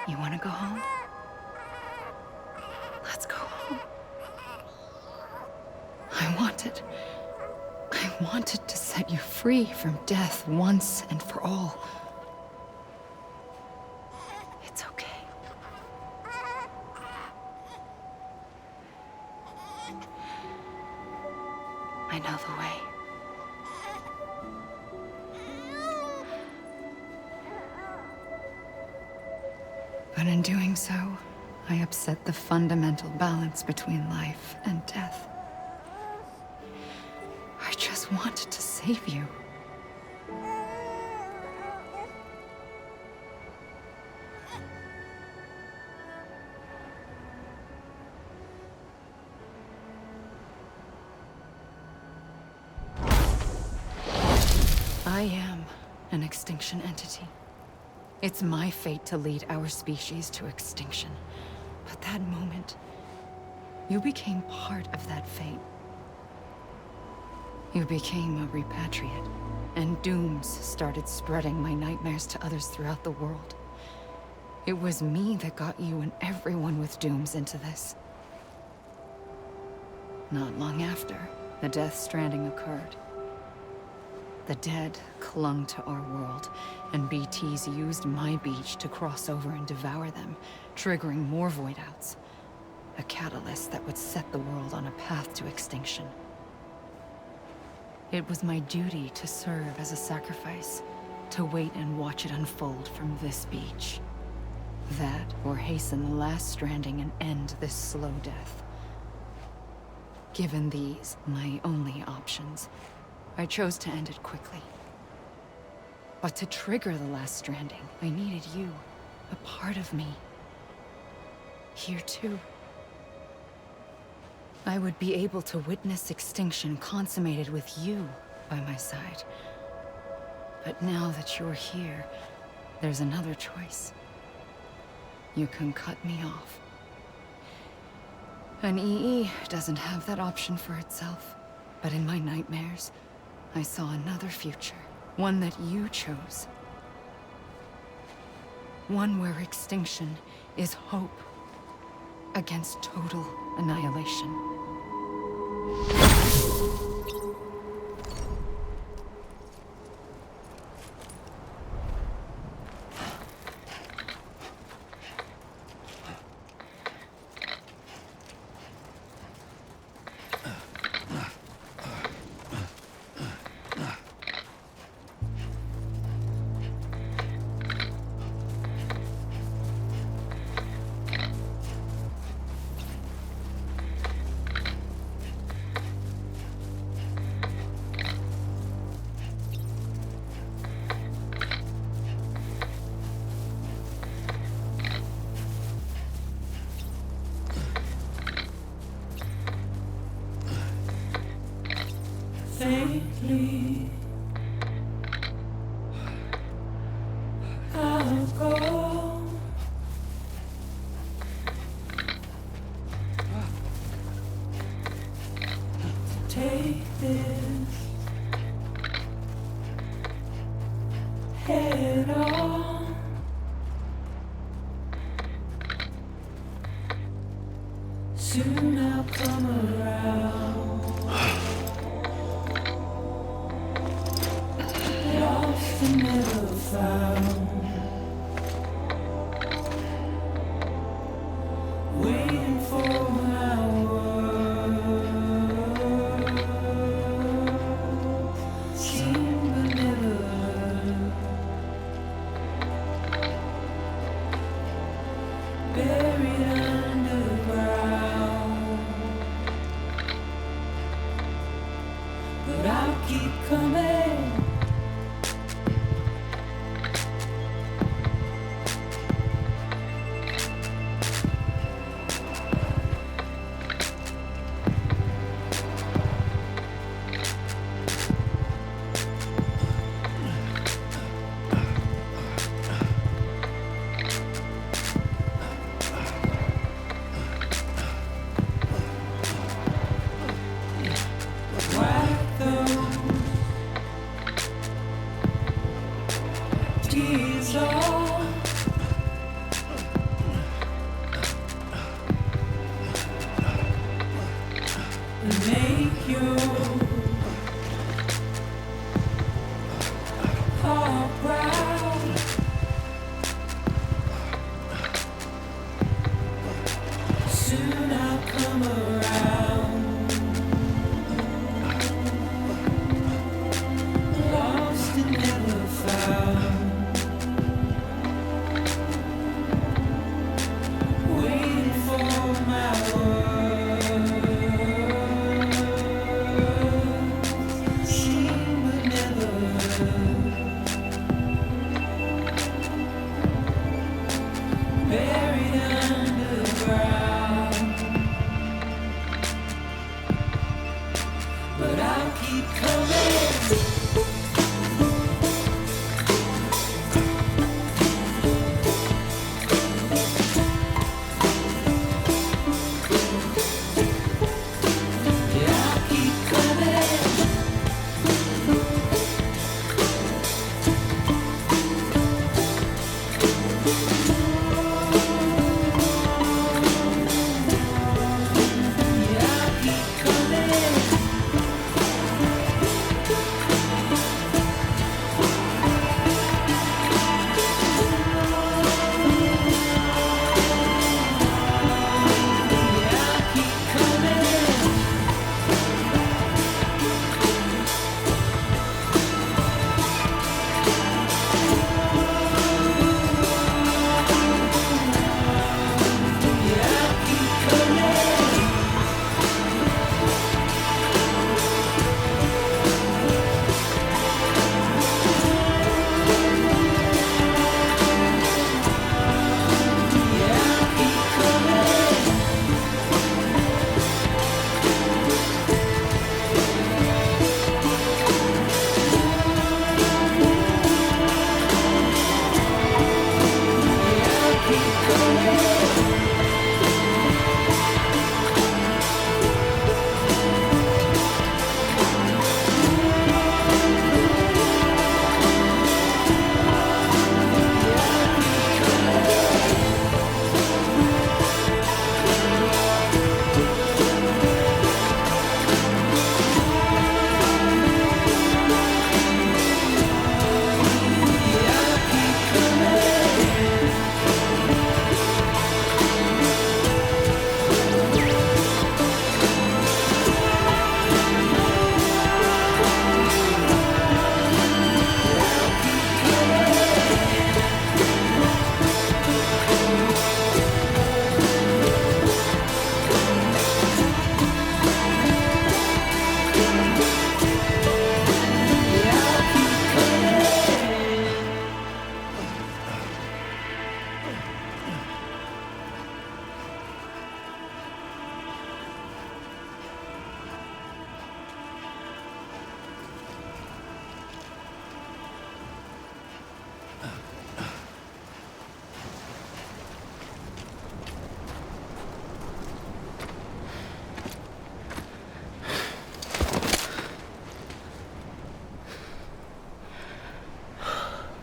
You want to go home? Let's go home. I wanted to set you free from death once and for all. It's okay. I know the way. But in doing so, I upset the fundamental balance between life and death. I just wanted to save you. I am an extinction entity. It's my fate to lead our species to extinction. But that moment, you became part of that fate. You became a repatriate, and dooms started spreading my nightmares to others throughout the world. It was me that got you and everyone with dooms into this. Not long after, the Death Stranding occurred. The dead clung to our world, and BTs used my beach to cross over and devour them, triggering more void outs. A catalyst that would set the world on a path to extinction. It was my duty to serve as a sacrifice, to wait and watch it unfold from this beach. That, or hasten the last stranding and end this slow death. Given these, my only options, I chose to end it quickly. But to trigger the last stranding, I needed you, a part of me. Here too. I would be able to witness extinction consummated with you by my side. But now that you're here, there's another choice. You can cut me off. An EE doesn't have that option for itself. But in my nightmares, I saw another future. One that you chose. One where extinction is hope against total annihilation. Faintly, I'll go. Take this head on. Soon I'll come around. Lost and never found. Waiting for but I'll keep coming. Tears off and make your heart proud. Soon I'll come around, lost and never found. Waiting for my words, seen but never heard, buried underground. But I'll keep coming.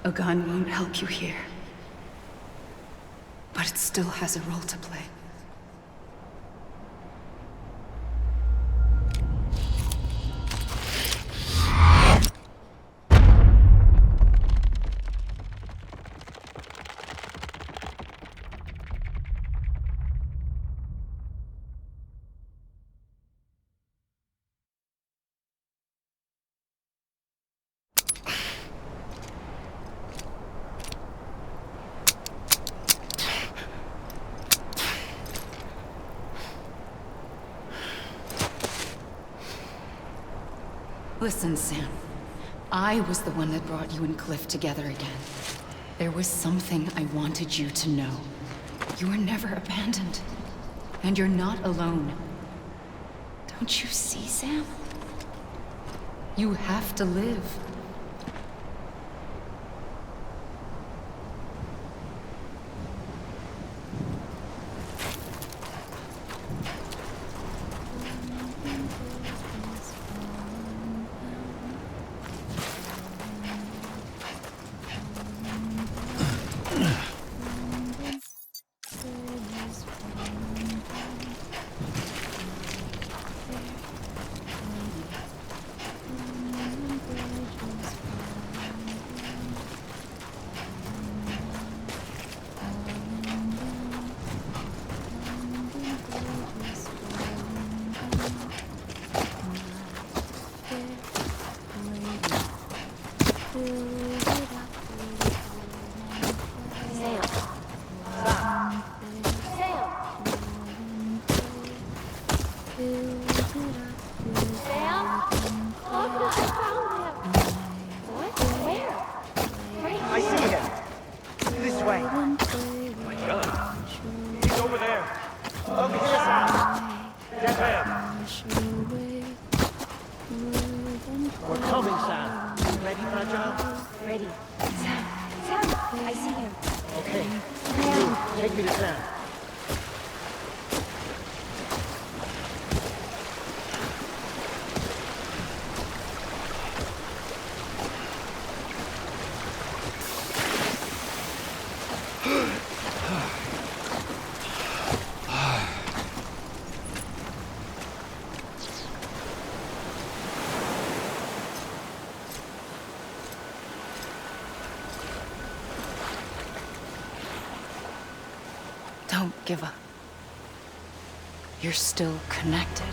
A gun won't help you here, but it still has a role to play. Listen, Sam. I was the one that brought you and Cliff together again. There was something I wanted you to know. You were never abandoned. And you're not alone. Don't you see, Sam? You have to live. I see him. This way. My gun. He's over there. Over here, Sam. Yes, ma'am. We're coming, Sam. You ready, Fragile? Ready. Sam, I see him. Okay. You, take me to Sam. Don't give up. You're still connected.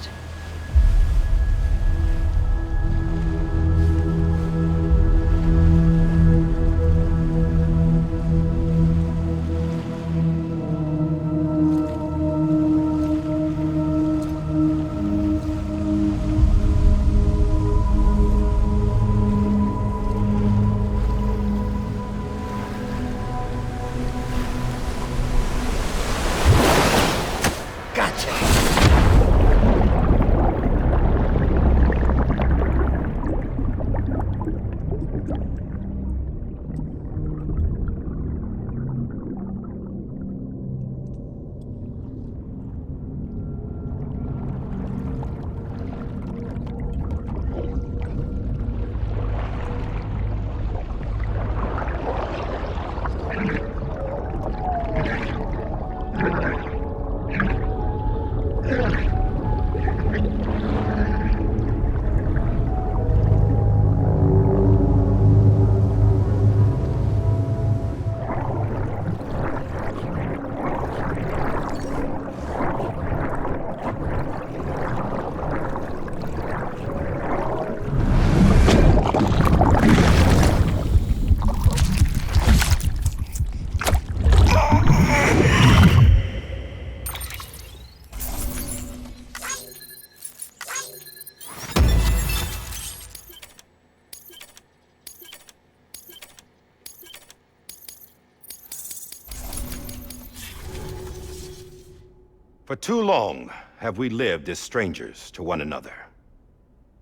For too long have we lived as strangers to one another,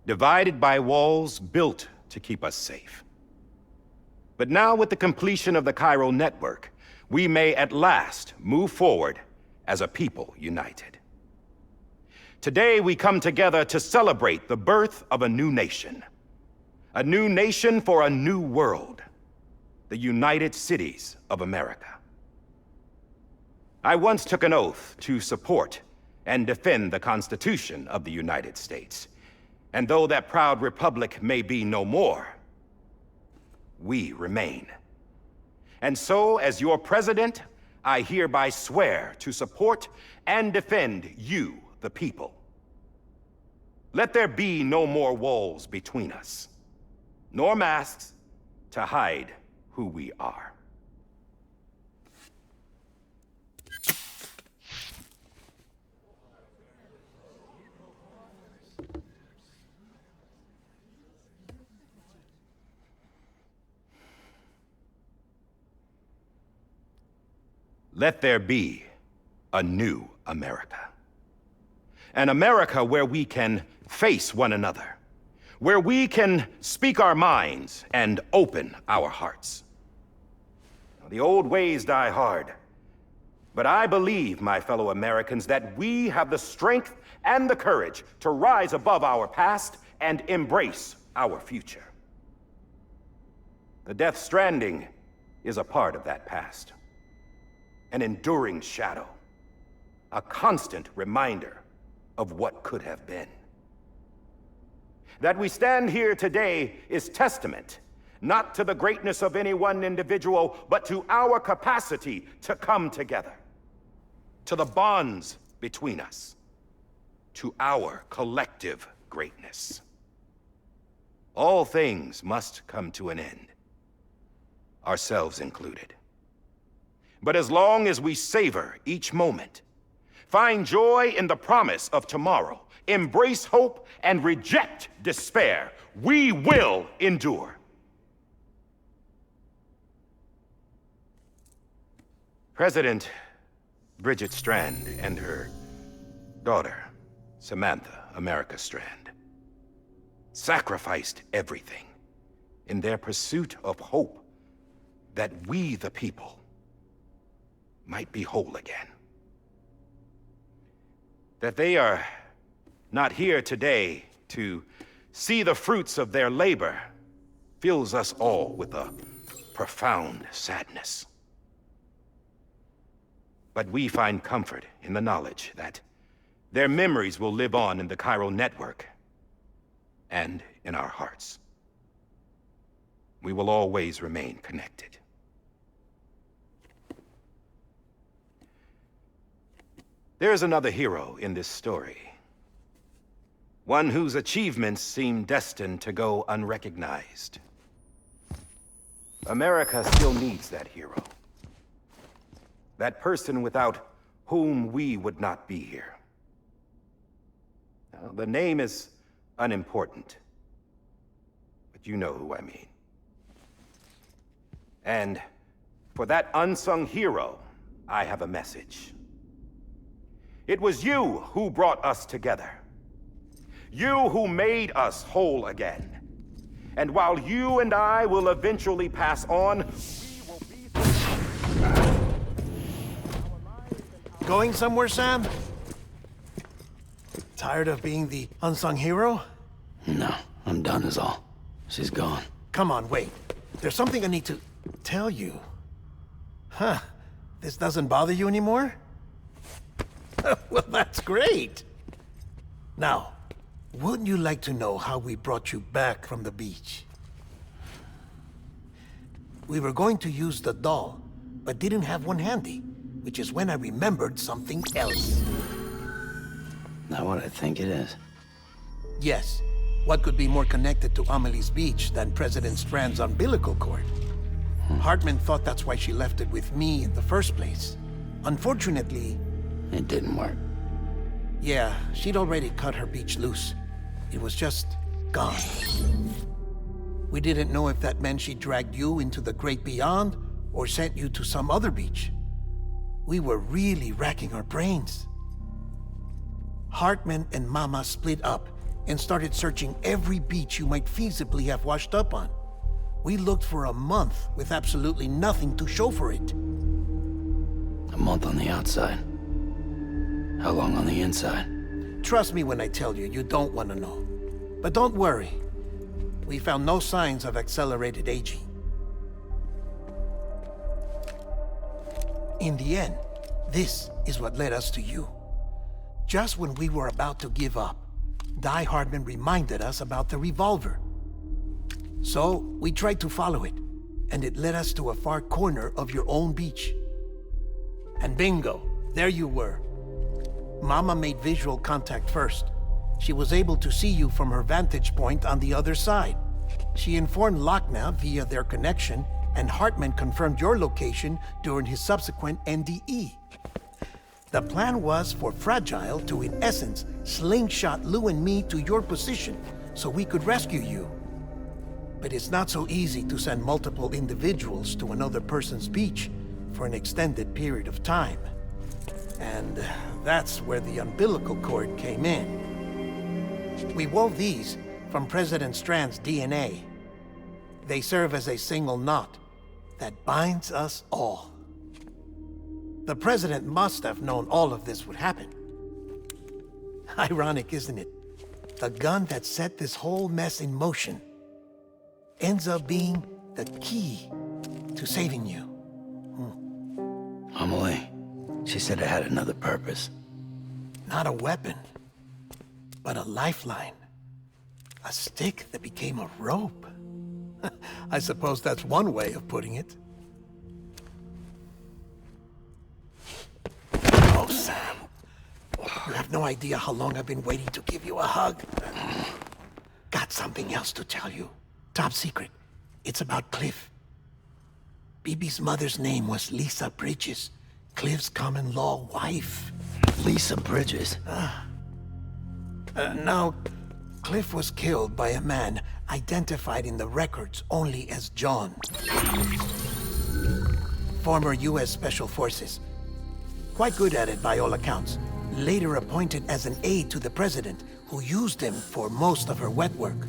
divided by walls built to keep us safe. But now, with the completion of the Cairo network, we may at last move forward as a people united. Today, we come together to celebrate the birth of a new nation for a new world, the United Cities of America. I once took an oath to support and defend the Constitution of the United States. And though that proud republic may be no more, we remain. And so, as your president, I hereby swear to support and defend you, the people. Let there be no more walls between us, nor masks to hide who we are. let there be a new America. An America where we can face one another, where we can speak our minds and open our hearts. The old ways die hard, but I believe, my fellow Americans, that we have the strength and the courage to rise above our past and embrace our future. The Death Stranding is a part of that past. An enduring shadow. A constant reminder of what could have been. That we stand here today is testament, not to the greatness of any one individual, but to our capacity to come together. To the bonds between us. To our collective greatness. All things must come to an end, ourselves included. But as long as we savor each moment, find joy in the promise of tomorrow, embrace hope, and reject despair, we will endure. President Bridget Strand and her daughter, Samantha America Strand, sacrificed everything in their pursuit of hope that we, the people, might be whole again. That they are not here today to see the fruits of their labor fills us all with a profound sadness. But we find comfort in the knowledge that their memories will live on in the chiral network and in our hearts. We will always remain connected. There's another hero in this story. One whose achievements seem destined to go unrecognized. America still needs that hero. That person without whom we would not be here. Now, the name is unimportant, but you know who I mean. And for that unsung hero, I have a message. It was you who brought us together. You who made us whole again. And while you and I will eventually pass on, we will be... Going somewhere, Sam? Tired of being the unsung hero? No, I'm done is all. She's gone. Come on, wait. There's something I need to tell you. Huh. This doesn't bother you anymore? Well, that's great. Now, wouldn't you like to know how we brought you back from the beach? We were going to use the doll, but didn't have one handy, which is when I remembered something else. Not what I think it is. Yes. What could be more connected to Amelie's beach than President Strand's umbilical cord? Hartman thought that's why she left it with me in the first place. Unfortunately... It didn't work. Yeah, she'd already cut her beach loose. It was just gone. We didn't know if that meant she dragged you into the great beyond or sent you to some other beach. We were really racking our brains. Hartman and Mama split up and started searching every beach you might feasibly have washed up on. We looked for a month with absolutely nothing to show for it. A month on the outside. How long on the inside? Trust me when I tell you, you don't want to know. But don't worry. We found no signs of accelerated aging. In the end, this is what led us to you. Just when we were about to give up, Die Hardman reminded us about the revolver. So, we tried to follow it, and it led us to a far corner of your own beach. And bingo, there you were. Mama made visual contact first. She was able to see you from her vantage point on the other side. She informed Lochna via their connection, and Hartman confirmed your location during his subsequent NDE. The plan was for Fragile to, in essence, slingshot Lou and me to your position so we could rescue you. But it's not so easy to send multiple individuals to another person's beach, for an extended period of time. And that's where the umbilical cord came in. We wove these from President Strand's DNA. They serve as a single knot that binds us all. The President must have known all of this would happen. Ironic, isn't it? The gun that set this whole mess in motion ends up being the key to saving you. Amelie, she said it had another purpose. Not a weapon, but a lifeline. A stick that became a rope. I suppose that's one way of putting it. Oh, Sam. You have no idea how long I've been waiting to give you a hug. Got something else to tell you. Top secret. It's about Cliff. BB's mother's name was Lisa Bridges, Cliff's common-law wife. Lisa Bridges? Now, Cliff was killed by a man identified in the records only as John. Former U.S. Special Forces. Quite good at it by all accounts. Later appointed as an aide to the president, who used him for most of her wet work.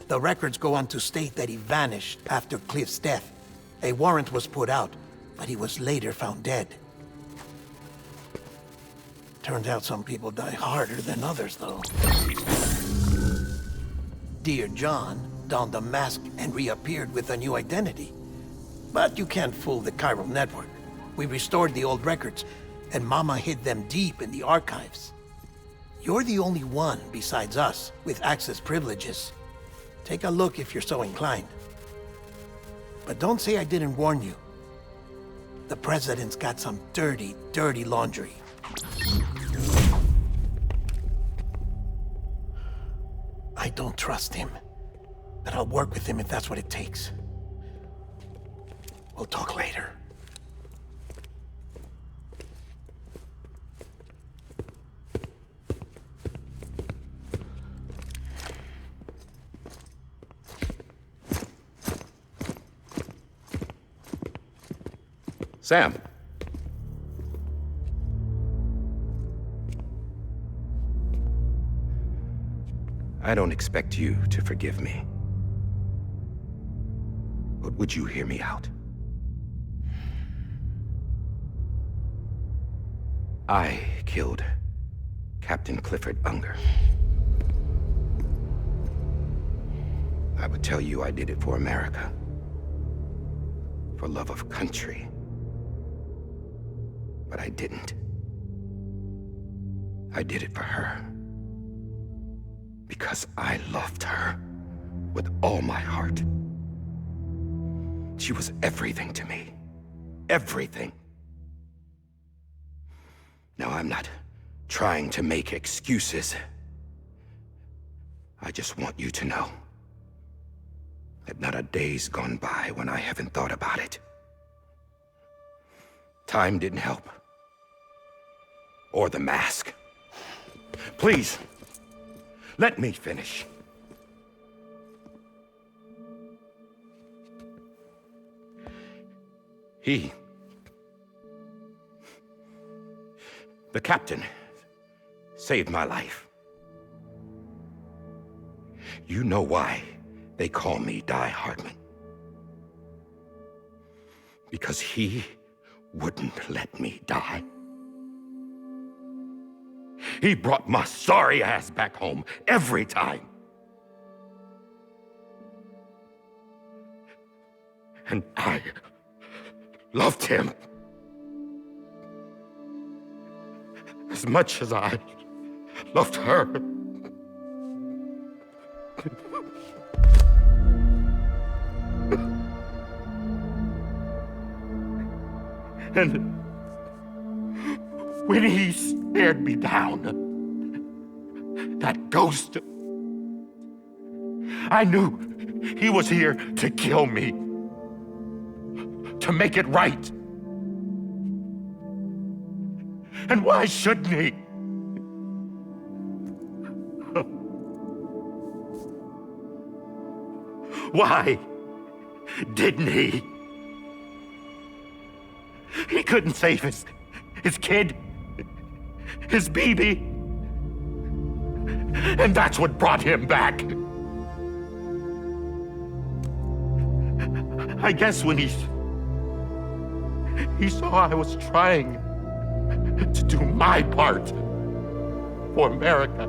The records go on to state that he vanished after Cliff's death. A warrant was put out, but he was later found dead. Turned out some people die harder than others, though. Dear John donned a mask and reappeared with a new identity. But you can't fool the chiral network. We restored the old records, and Mama hid them deep in the archives. You're the only one besides us with access privileges. Take a look if you're so inclined. But don't say I didn't warn you. The president's got some dirty, dirty laundry. I don't trust him, but I'll work with him if that's what it takes. We'll talk later. Sam. I don't expect you to forgive me. But would you hear me out? I killed Captain Clifford Unger. I would tell you I did it for America. For love of country. But I didn't. I did it for her. Because I loved her with all my heart. She was everything to me. Everything. Now, I'm not trying to make excuses. I just want you to know that not a day's gone by when I haven't thought about it. Time didn't help. Or the mask. Please, let me finish. The captain, saved my life. You know why they call me Die Hardman. Because he wouldn't let me die. He brought my sorry ass back home every time. And I loved him as much as I loved her. And when he stared me down, that ghost, I knew he was here to kill me, to make it right. And why shouldn't he? Why didn't he? He couldn't save his kid, his baby. And that's what brought him back. I guess when he saw I was trying to do my part for America,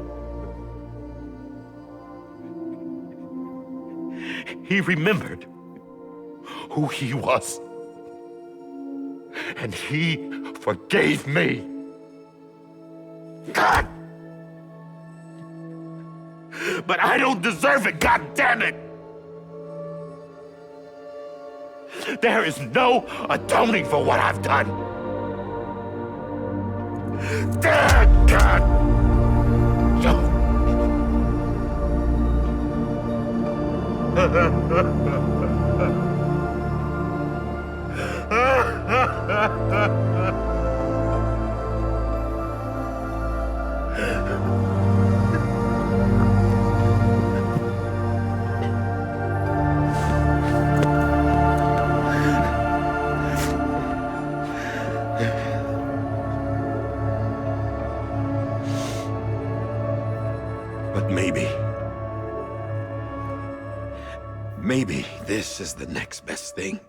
he remembered who he was. And he forgave me. God! But I don't deserve it, God damn it! There is no atoning for what I've done. Damn, God! But maybe this is the next best thing.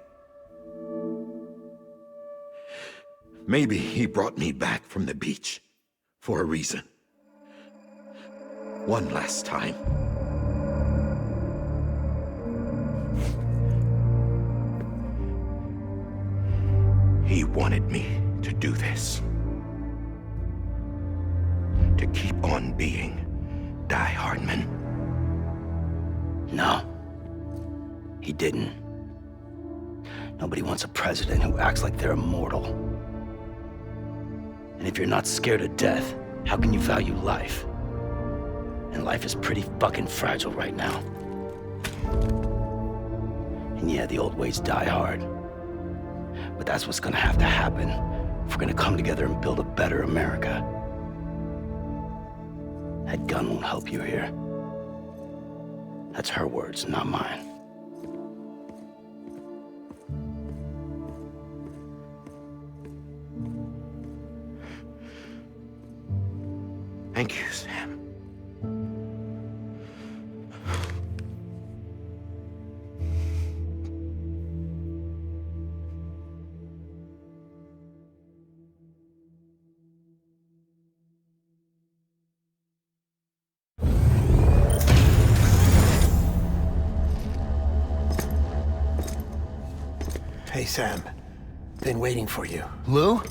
Maybe he brought me back from the beach for a reason. One last time. He wanted me to do this. To keep on being Die Hardman. No. He didn't. Nobody wants a president who acts like they're immortal. And if you're not scared of death, how can you value life? And life is pretty fucking fragile right now. And yeah, the old ways die hard. But that's what's gonna have to happen if we're gonna come together and build a better America. That gun won't help you here. That's her words, not mine. Thank you, Sam. Hey, Sam. Been waiting for you. Lou?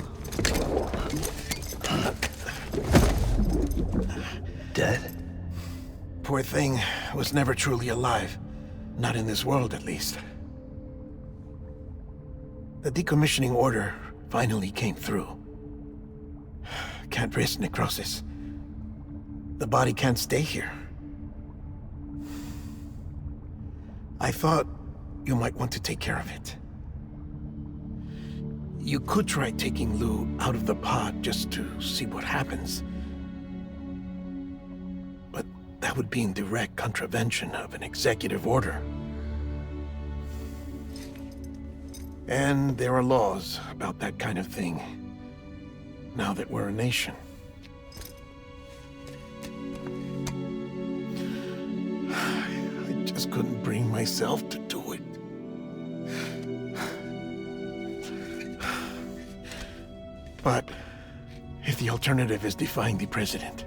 Dead? Poor thing was never truly alive. Not in this world, at least. The decommissioning order finally came through. Can't risk necrosis. The body can't stay here. I thought you might want to take care of it. You could try taking Lou out of the pod just to see what happens. But that would be in direct contravention of an executive order. And there are laws about that kind of thing, now that we're a nation. I just couldn't bring myself to do it. But if the alternative is defying the president,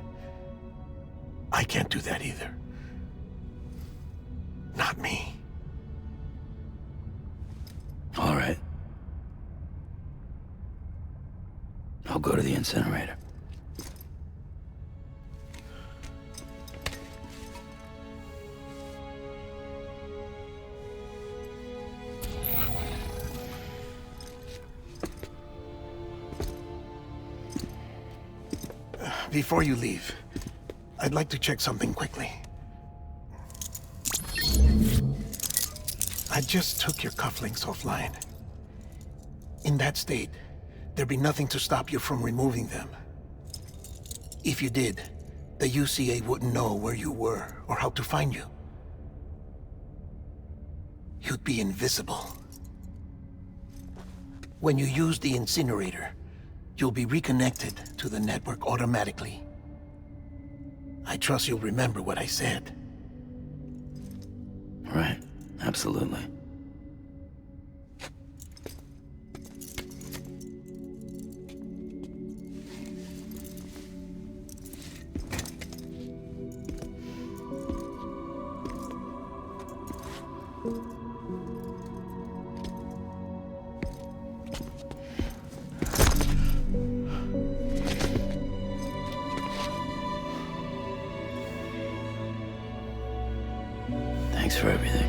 I can't do that either. Not me. All right. I'll go to the incinerator. Before you leave, I'd like to check something quickly. I just took your cufflinks offline. In that state, there'd be nothing to stop you from removing them. If you did, the UCA wouldn't know where you were or how to find you. You'd be invisible. When you use the incinerator, you'll be reconnected to the network automatically. I trust you'll remember what I said. Right. Absolutely. Thanks for everything.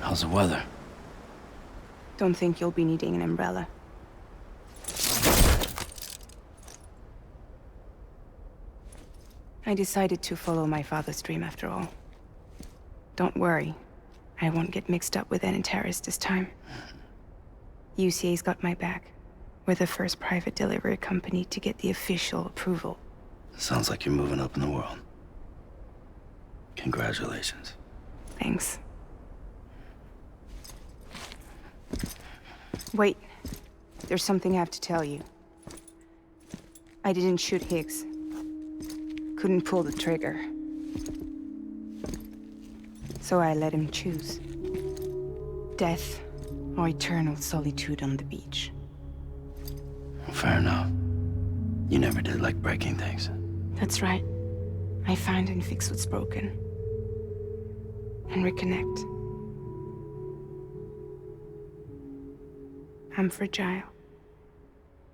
How's the weather? Don't think you'll be needing an umbrella. I decided to follow my father's dream after all. Don't worry. I won't get mixed up with any terrorists this time. UCA's got my back. We're the first private delivery company to get the official approval. Sounds like you're moving up in the world. Congratulations. Thanks. Wait. There's something I have to tell you. I didn't shoot Higgs. Couldn't pull the trigger. So I let him choose. Death or eternal solitude on the beach. Fair enough. You never did like breaking things. That's right. I find and fix what's broken. And reconnect. I'm fragile.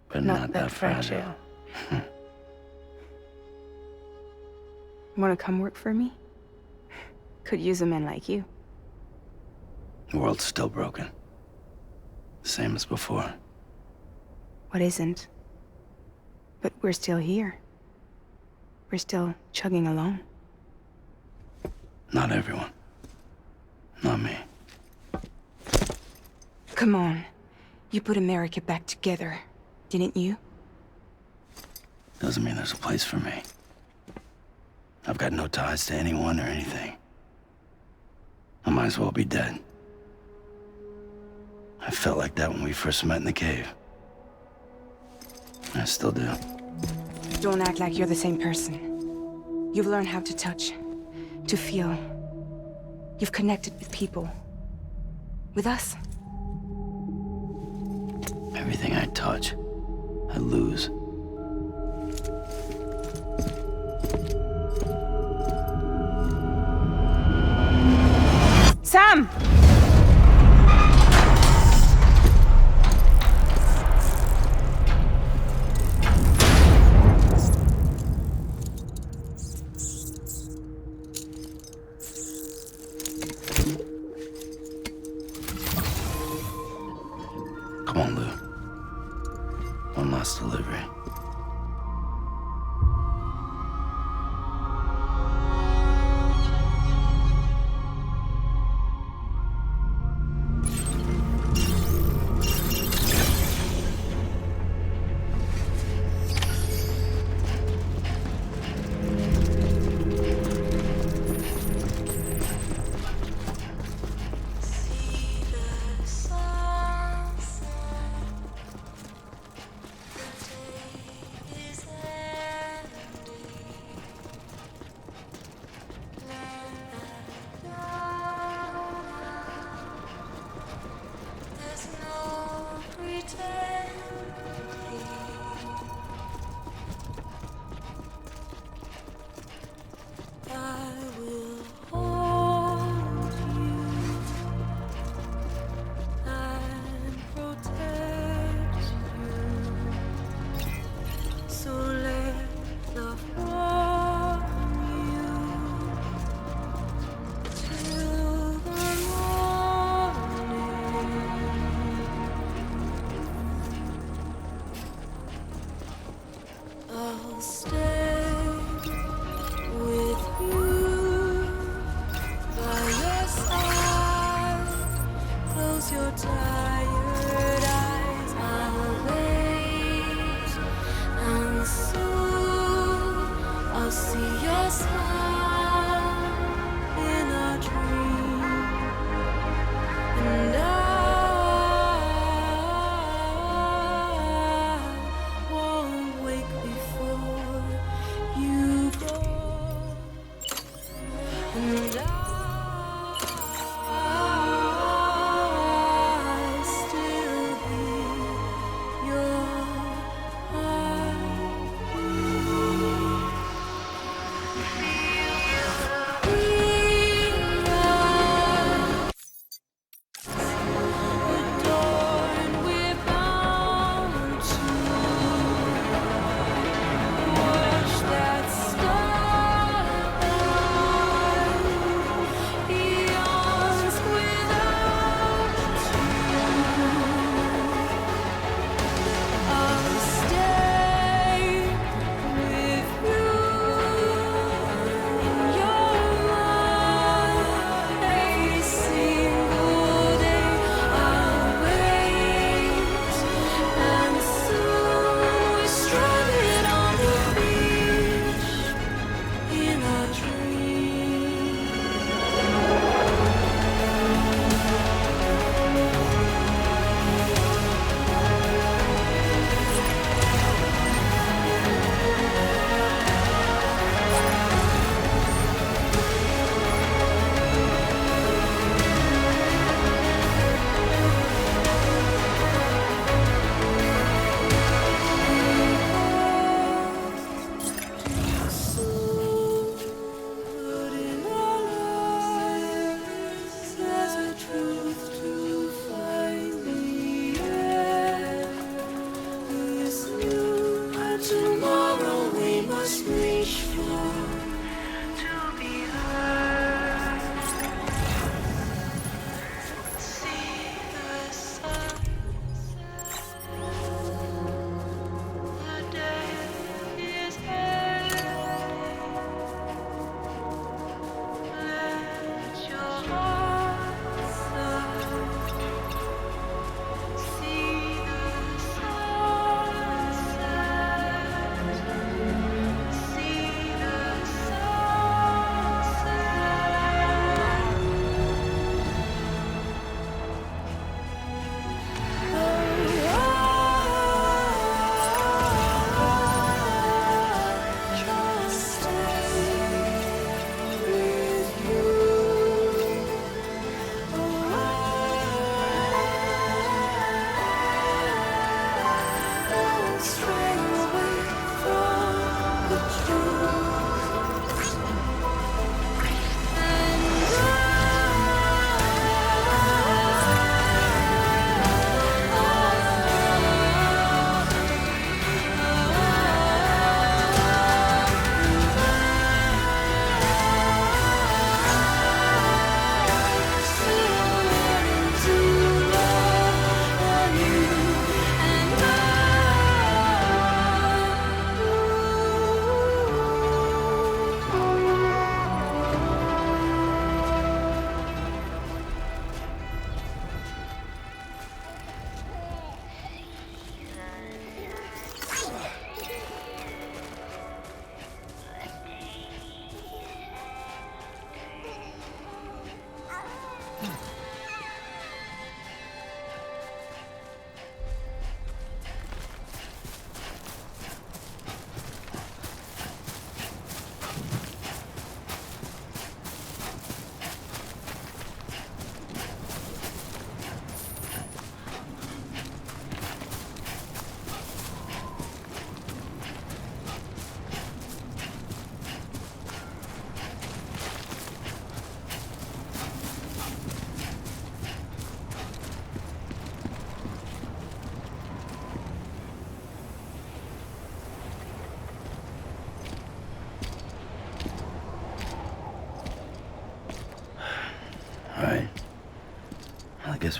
But not that fragile. Wanna come work for me? Could use a man like you. The world's still broken. Same as before. What isn't? But we're still here. We're still chugging along. Not everyone. Not me. Come on. You put America back together, didn't you? Doesn't mean there's a place for me. I've got no ties to anyone or anything. I might as well be dead. I felt like that when we first met in the cave. I still do. Don't act like you're the same person. You've learned how to touch, to feel. You've connected with people. With us. Everything I touch, I lose. Sam! Come on, Lou. One last delivery.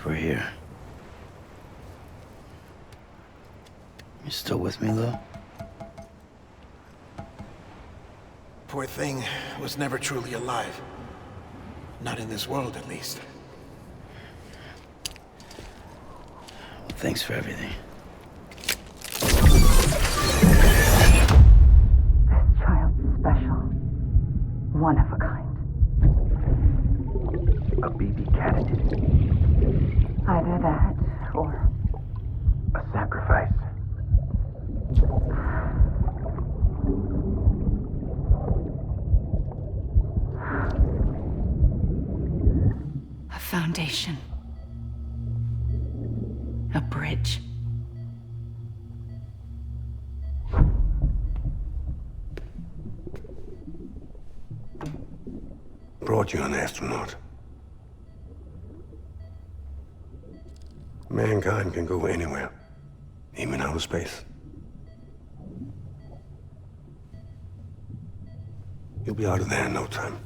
we're here. You still with me, though? Poor thing was never truly alive. Not in this world, at least. Well, thanks for everything. This child's special. One of a kind. A BB candidate. Either that, or... A sacrifice. A foundation. A bridge. Brought you an astronaut. Mankind can go anywhere, even outer space. You'll be out of there in no time.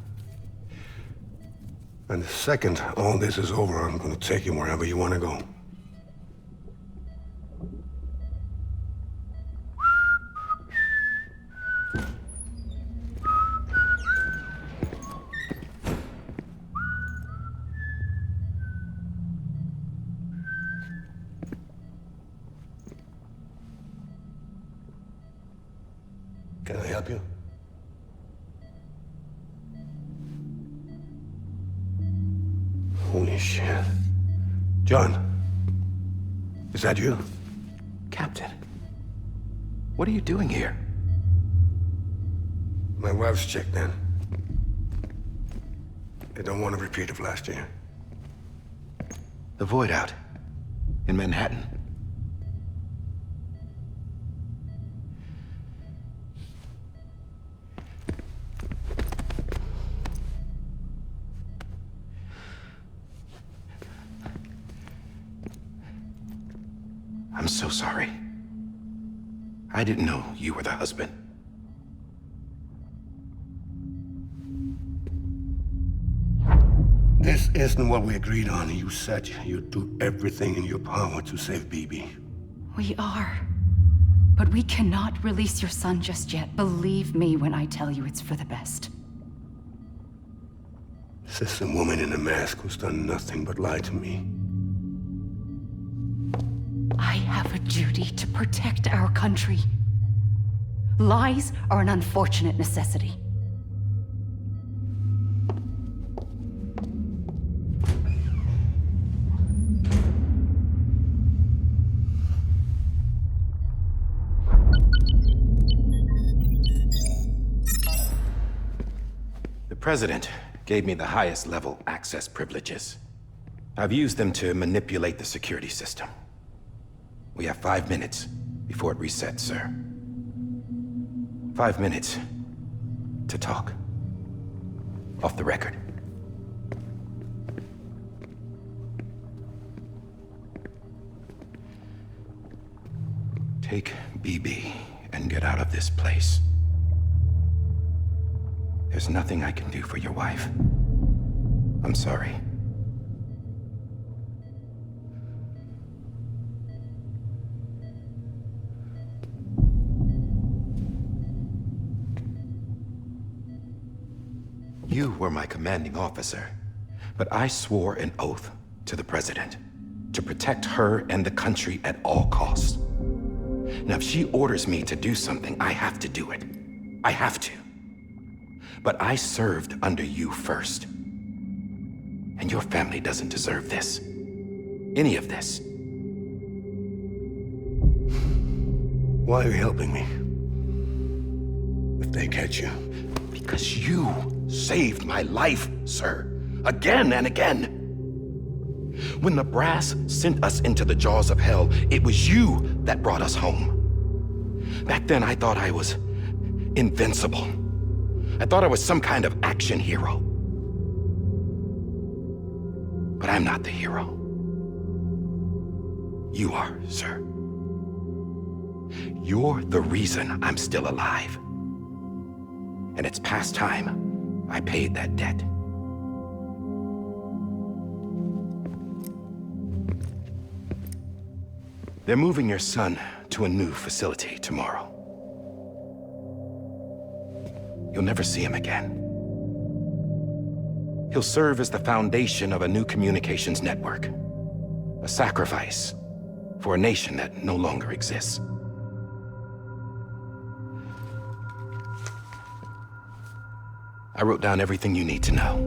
And the second all this is over, I'm gonna take you wherever you want to go. Can I help you? Holy shit. John, is that you? Captain, what are you doing here? My wife's checked in. They don't want a repeat of last year. The Void Out in Manhattan. I'm so sorry. I didn't know you were the husband. This isn't what we agreed on. You said you'd do everything in your power to save BB. We are. But we cannot release your son just yet. Believe me when I tell you it's for the best. This is a woman in a mask who's done nothing but lie to me. I have a duty to protect our country. Lies are an unfortunate necessity. The President gave me the highest level access privileges. I've used them to manipulate the security system. We have 5 minutes before it resets, sir. 5 minutes to talk. Off the record. Take BB and get out of this place. There's nothing I can do for your wife. I'm sorry. You were my commanding officer, but I swore an oath to the President to protect her and the country at all costs. Now, if she orders me to do something, I have to do it. I have to. But I served under you first. And your family doesn't deserve this. Any of this. Why are you helping me? If they catch you. Because you saved my life, sir. Again and again. When the brass sent us into the jaws of hell, it was you that brought us home. Back then, I thought I was invincible. I thought I was some kind of action hero. But I'm not the hero. You are, sir. You're the reason I'm still alive. And it's past time I paid that debt. They're moving your son to a new facility tomorrow. You'll never see him again. He'll serve as the foundation of a new communications network. A sacrifice for a nation that no longer exists. I wrote down everything you need to know.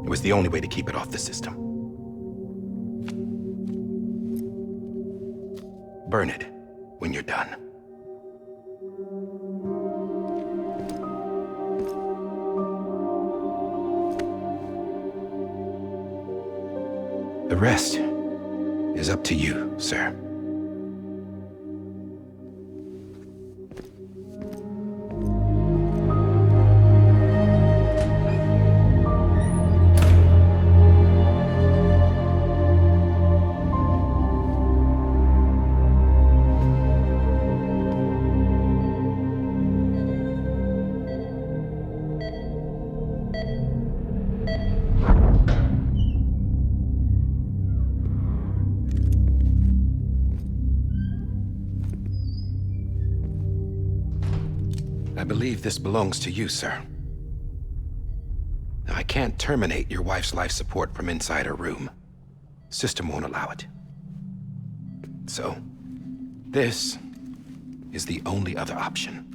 It was the only way to keep it off the system. Burn it when you're done. The rest is up to you, sir. I believe this belongs to you, sir. Now, I can't terminate your wife's life support from inside her room. System won't allow it. So, this is the only other option.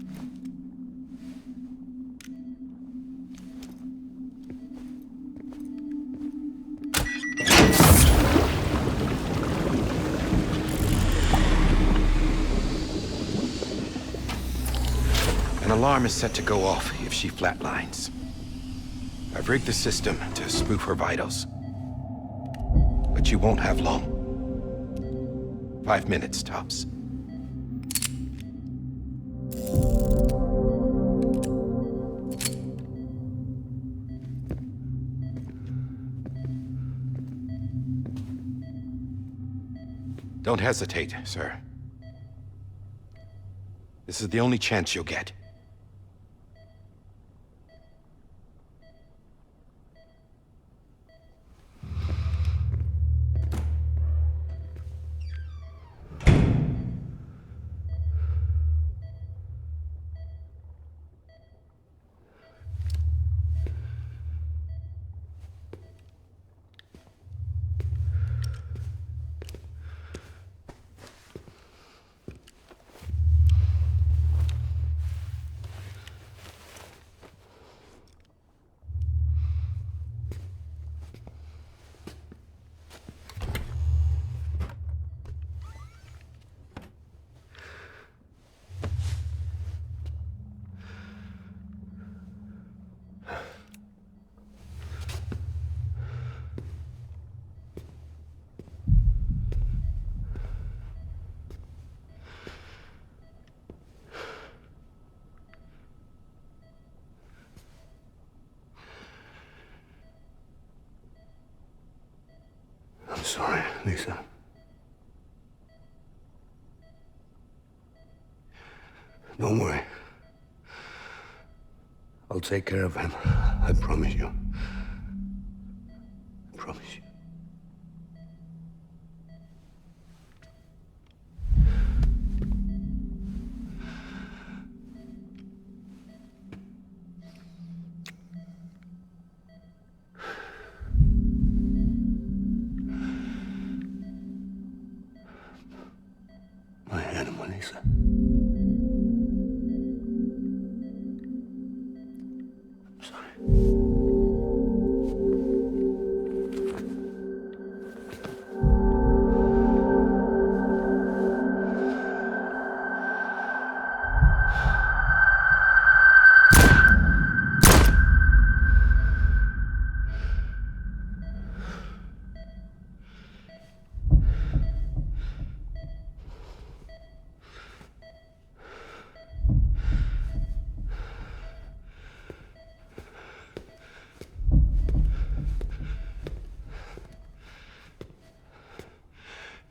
An alarm is set to go off if she flatlines. I've rigged the system to spoof her vitals. But you won't have long. 5 minutes, tops. Don't hesitate, sir. This is the only chance you'll get. I'm sorry, Lisa. Don't worry. I'll take care of him. I promise you. I promise you. My animal, Lisa. I'm sorry.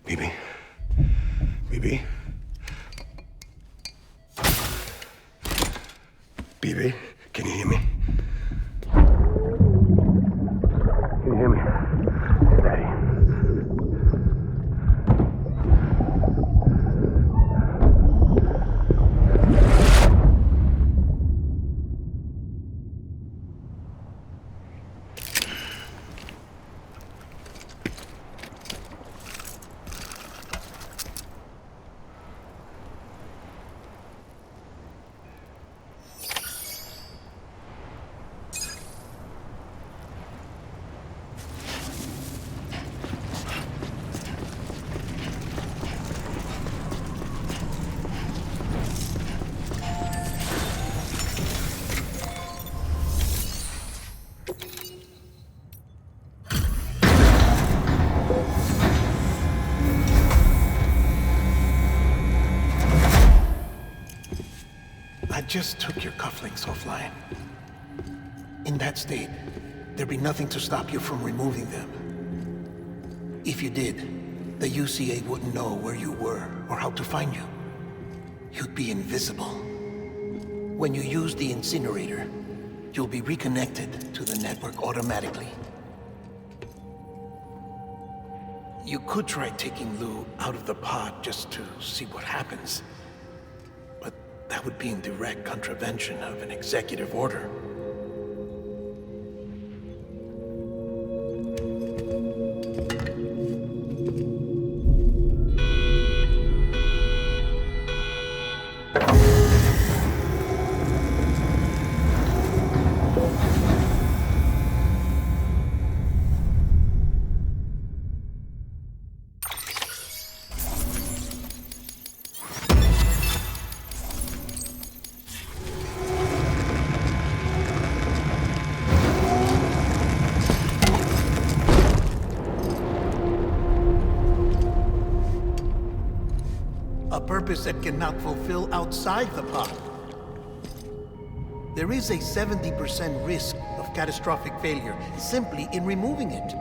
Bibi? Bibi? Bibi, can you hear me? Can you hear me? Daddy. just took your cufflinks offline. In that state, there'd be nothing to stop you from removing them. If you did, the UCA wouldn't know where you were or how to find you. You'd be invisible. When you use the incinerator, you'll be reconnected to the network automatically. You could try taking Lou out of the pod just to see what happens. But that would be in direct contravention of an executive order. A purpose that cannot fulfill outside the pod. There is a 70% risk of catastrophic failure simply in removing it.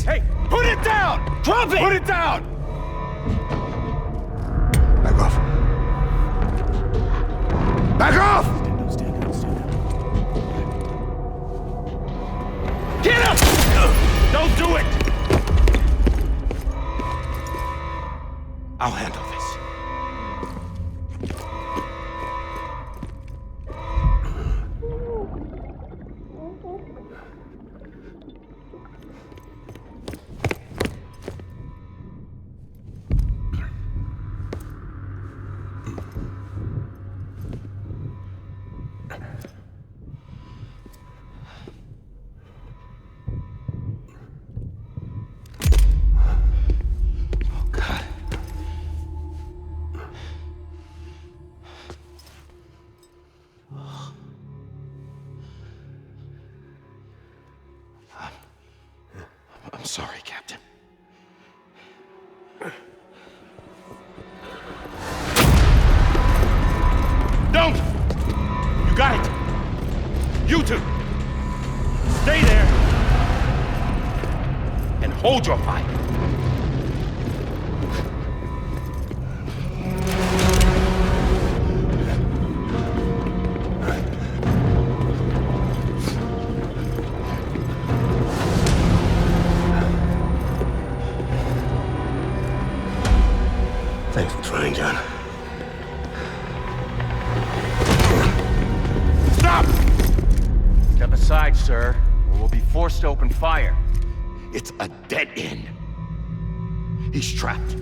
Hey, put it down! Drop it! Put it down! Back off. Back off! Get up! Don't do it! I'll handle this. I'm sorry, Captain. Don't! You got it! You two! Stay there! And hold your fire! sir, or we'll be forced to open fire. It's a dead end. He's trapped.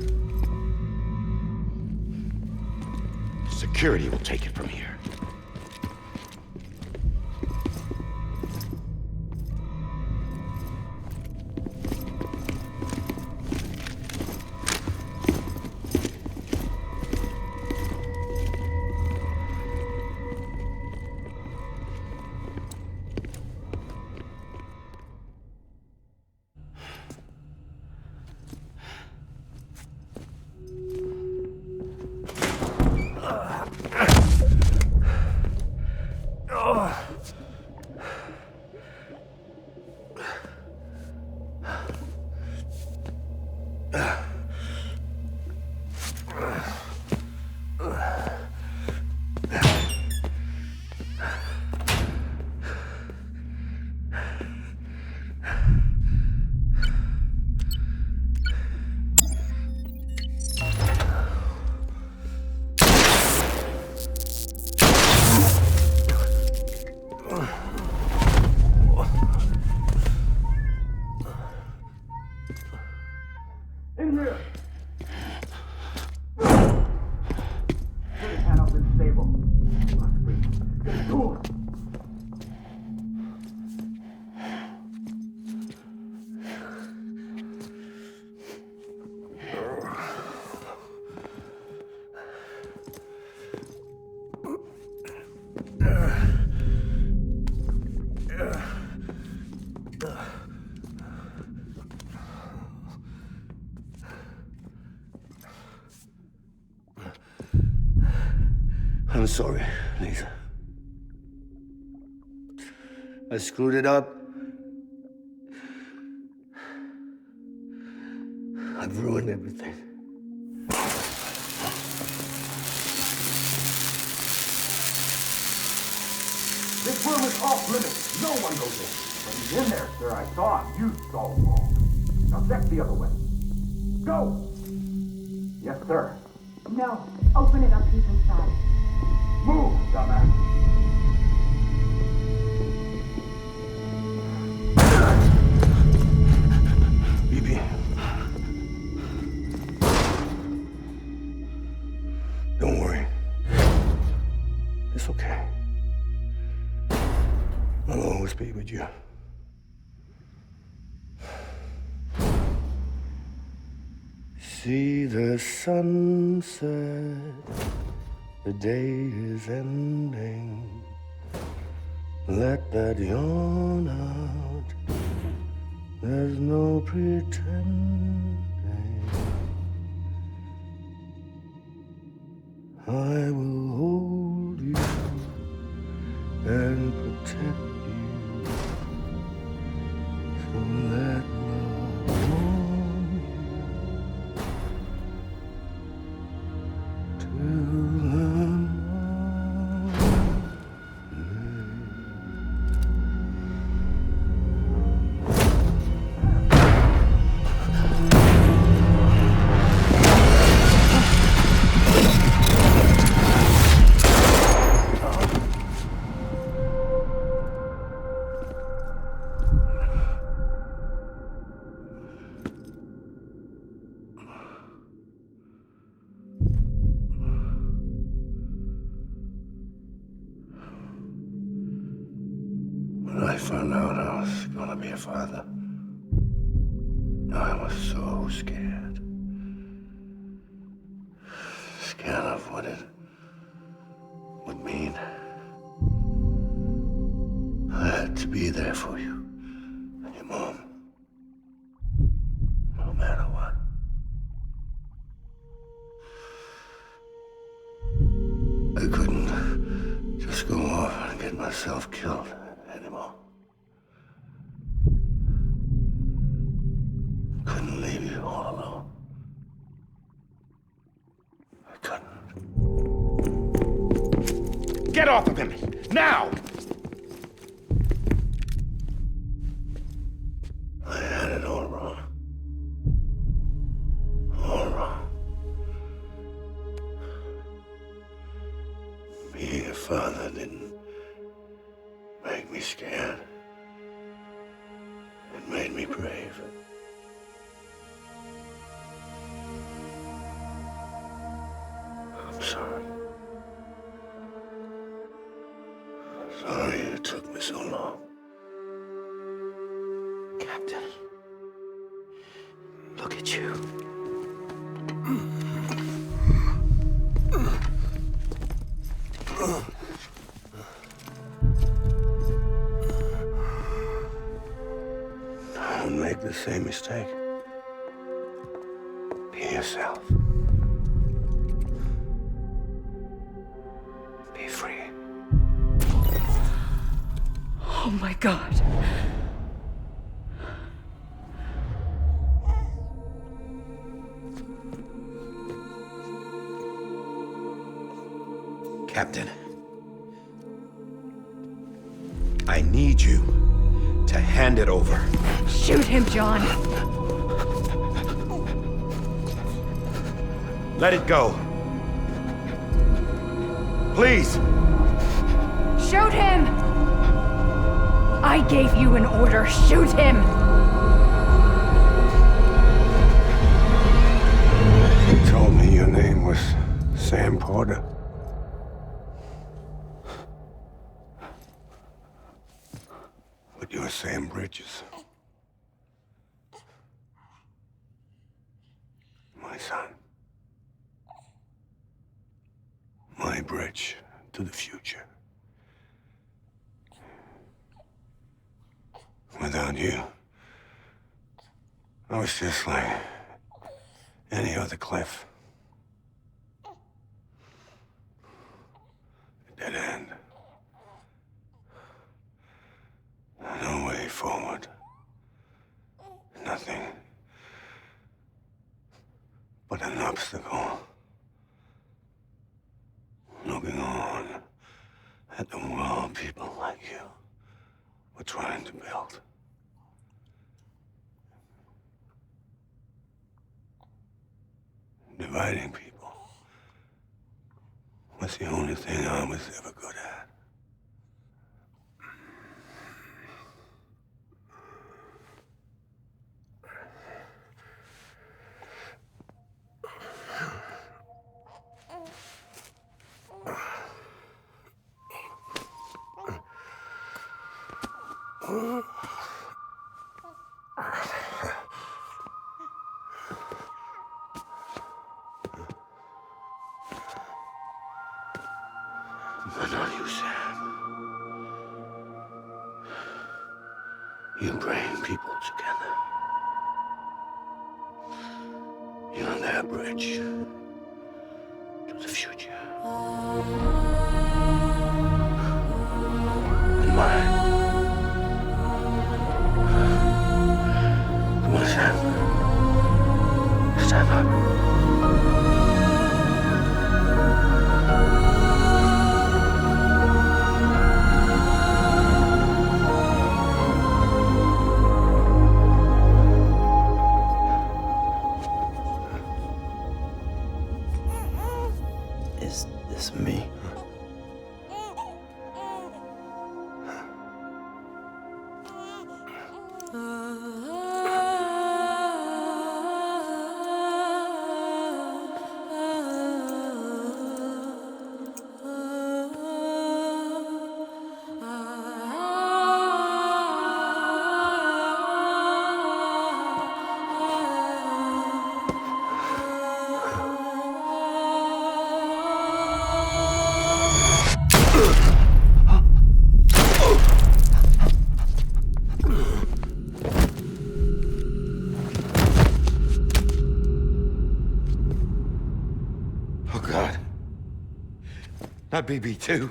Security will take it from here. I'm sorry, Lisa. I screwed it up. I've ruined everything. This room is off limits. No one goes in. But he's in there, sir. I saw him. You saw him wrong. Now check the other way. Go! Yes, sir. No. Open it up. He's inside. Move, dumbass. BB. Don't worry. It's okay. I'll always be with you. See the sunset. The day is ending. Let that yawn out. There's no pretending. I will hold you and protect you. So let love warm you till the When I found out I was gonna be a father, I was so scared. Scared of what it would mean. I had to be there for you and your mom, no matter what. I couldn't just go off and get myself killed anymore. Couldn't leave you all alone. I couldn't. Get off of him! Now! I had it all wrong. All wrong. Being a father didn't make me scared. What took me so long? Captain. Look at you. Don't make the same mistake. Be yourself. Be free. Oh my God. Captain, I need you to hand it over. Shoot him, John. Let it go. Please. Shoot him! I gave you an order. Shoot him! You told me your name was Sam Porter. But you're Sam Bridges. My son. My bridge to the future. Without you, I was just like any other Cliff. A dead end. No way forward. Nothing but an obstacle. Looking on at the world people like you were trying to build. Dividing people was the only thing I was ever good at. But not you, Sam. You bring people together. You're their bridge to the future. And mine. Come on, Sam. Stand up. Is this me? Oh, God. Not BB2.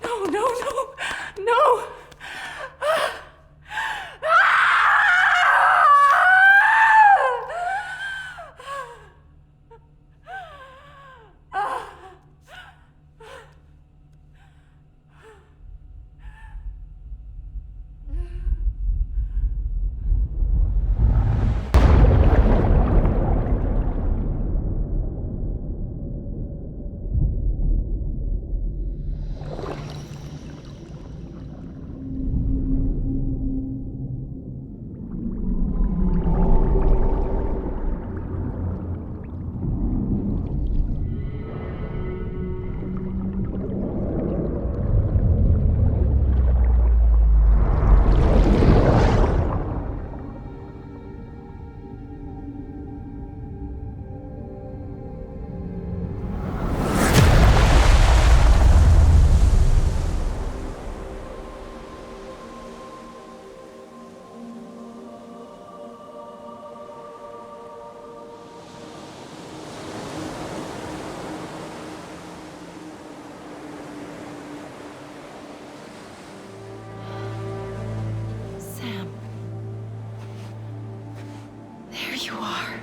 No, no, no, no! you are.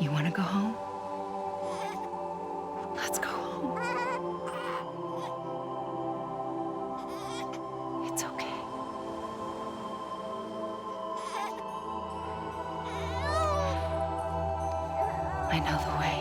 You want to go home? Let's go home. It's okay. I know the way.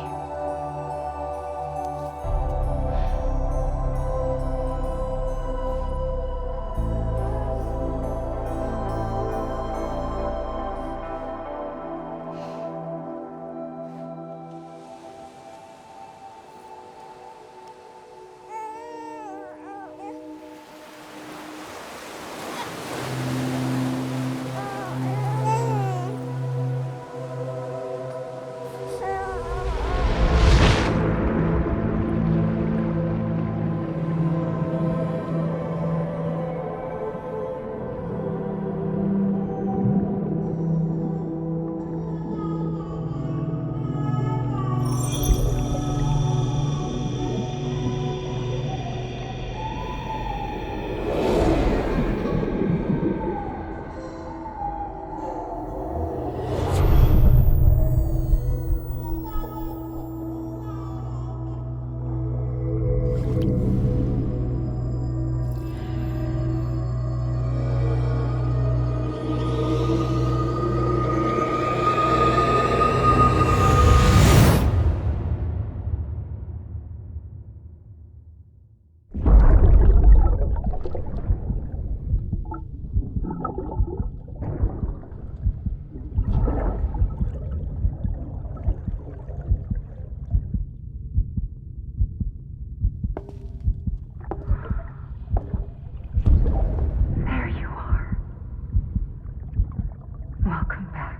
Welcome back.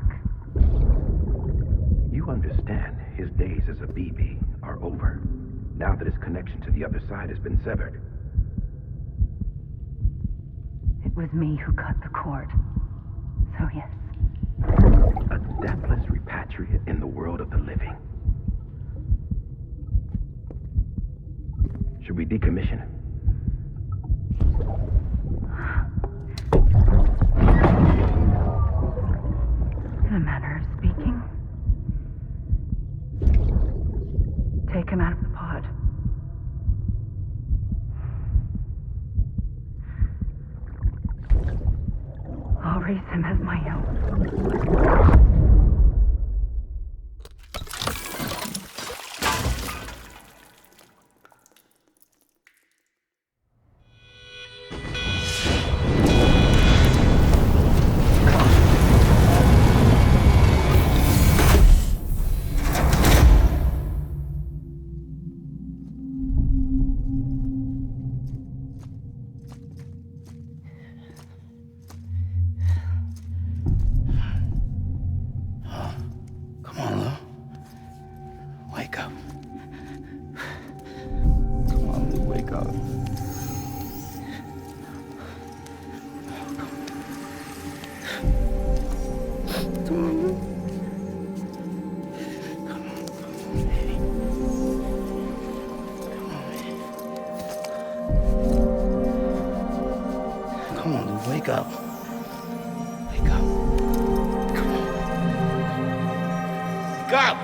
You understand his days as a BB are over, now that his connection to the other side has been severed. It was me who cut the cord. So yes. A deathless repatriate in the world of the living. Should we decommission him? In a manner of speaking. Take him out of the pod. I'll raise him as my own. Wake up. Wake up. Come on. Wake up!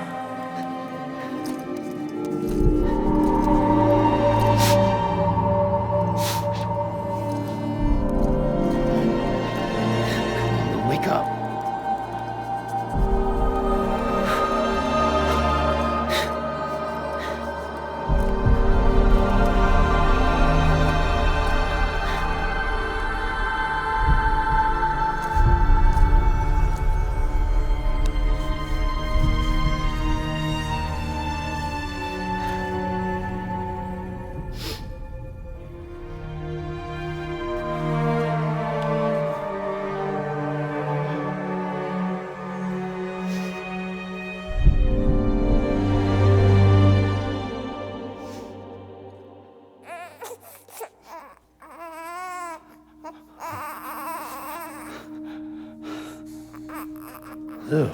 Ew.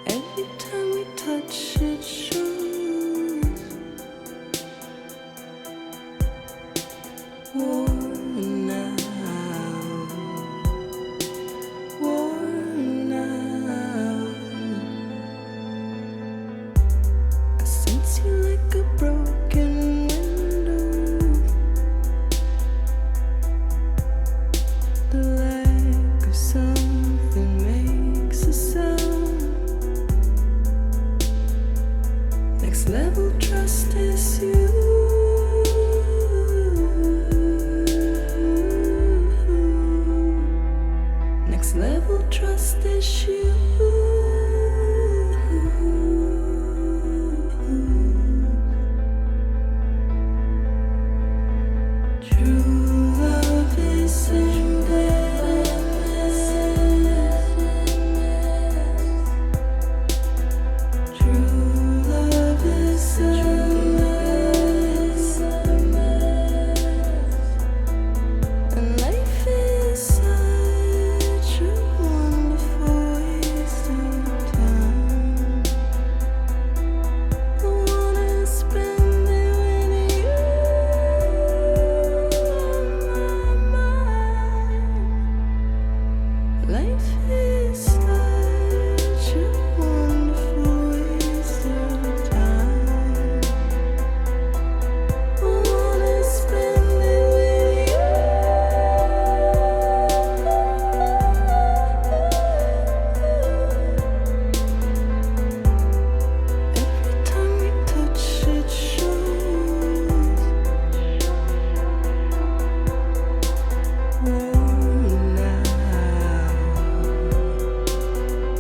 Every time we touch it shows worn out, worn out. I sense you like a broken window. The lack of something makes a sound. Next level trust is you. Next level trust is you. True love is endless. True love is endless. And life is such a wonderful waste of time. I wanna spend it with you on my mind. Life is such a wonderful waste of time. I wanna spend it with you. Every time we touch it shows worn out,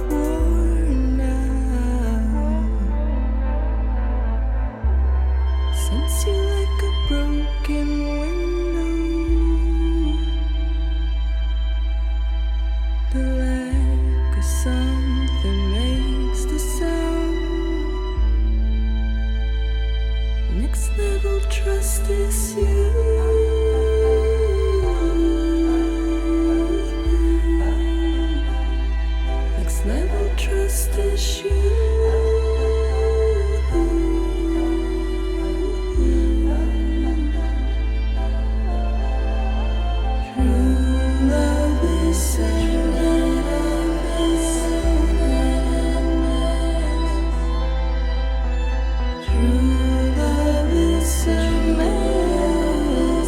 worn out. Sense you like a broken window. The lack of something makes the sound. Next level trust is you. Next level trust is you. True love is endless. True love is endless.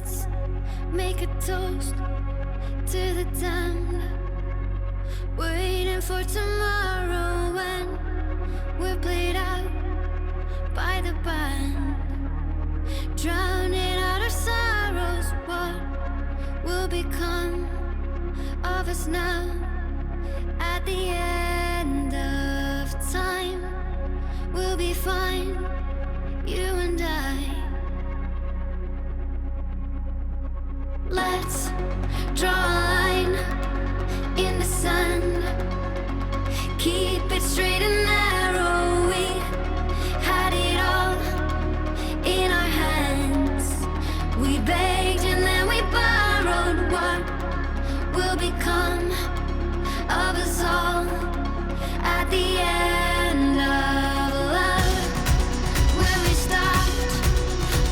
Let's make a toast to the damned. Waiting for tomorrow when we're played out by the band. Drowning out our sorrows, what will become of us now? At the end of time, we'll be fine, you and I. Let's draw a line in the sand. Keep it straight and narrow. We had it all in our hands. We begged and then we borrowed. What will become of us all at the end of love? When we stopped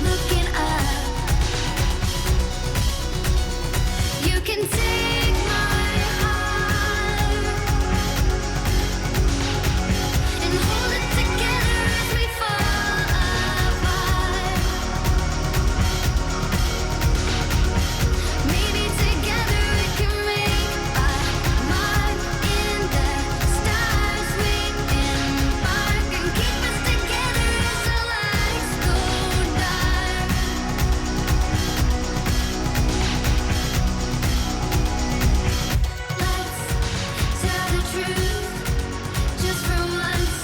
looking up, you can take my heart and hold it together as we fall apart. Maybe together we can make a mark in the stars. We embark and keep us together as our lights go dark. Let's tell the truth just for once.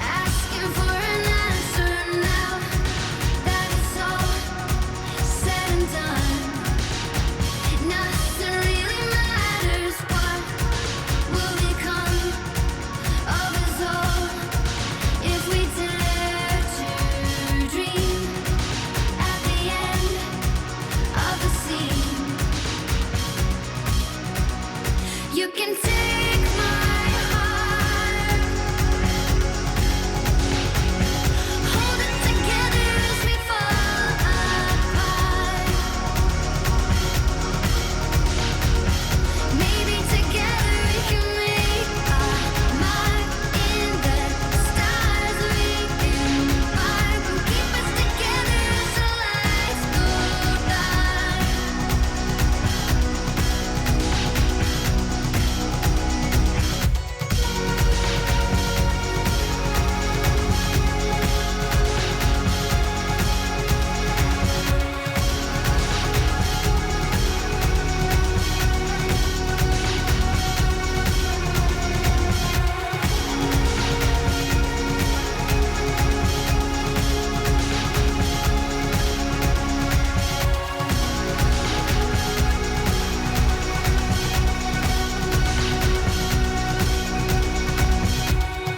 Asking for an answer now that it's all said and done. Nothing really matters. What will become of us all if we dare to dream at the end of the scene? You can take my heart, hold it together as we fall apart. Maybe together we can make a mark in the stars. We embark and keep us together as our lights go dark.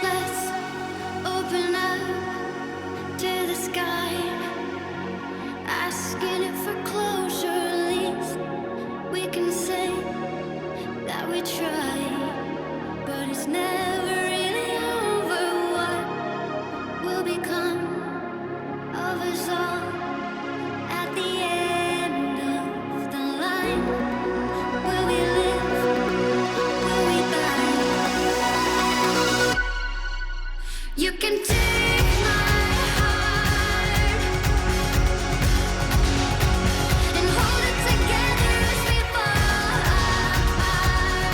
Let's open up to the sky, asking it for closure. At least we can say that we tried, but it's never really over. What will become of us all at the end of the line? Will we live? Will we die? You can take my heart and hold it together as we fall apart.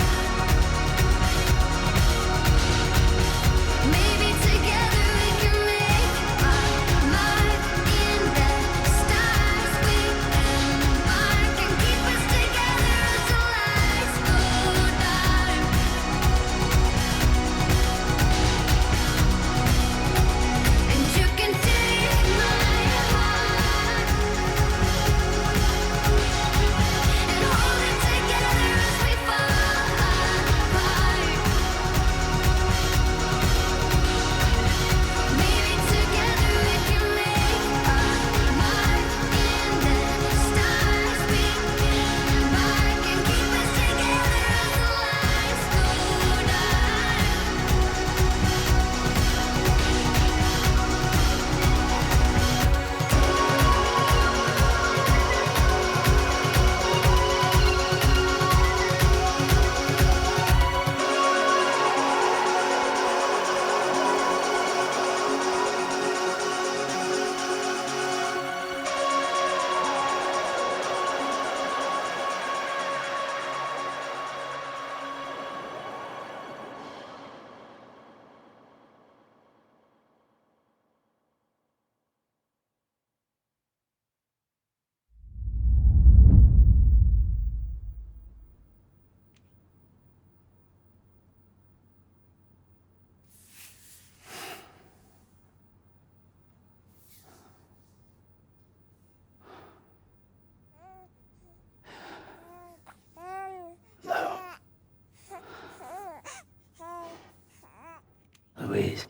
Please.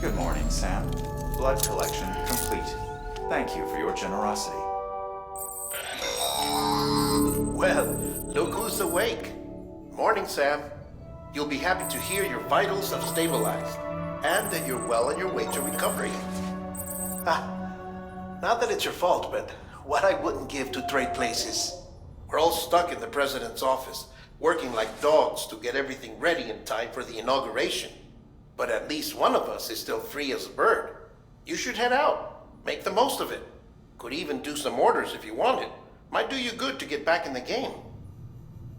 Good morning, Sam. Blood collection complete. Thank you for your generosity. Well, look who's awake. Morning, Sam. You'll be happy to hear your vitals have stabilized, and that you're well on your way to recovery. Not that it's your fault, but what I wouldn't give to trade places. We're all stuck in the president's office, working like dogs to get everything ready in time for the inauguration. But at least one of us is still free as a bird. You should head out. Make the most of it. Could even do some orders if you wanted. Might do you good to get back in the game.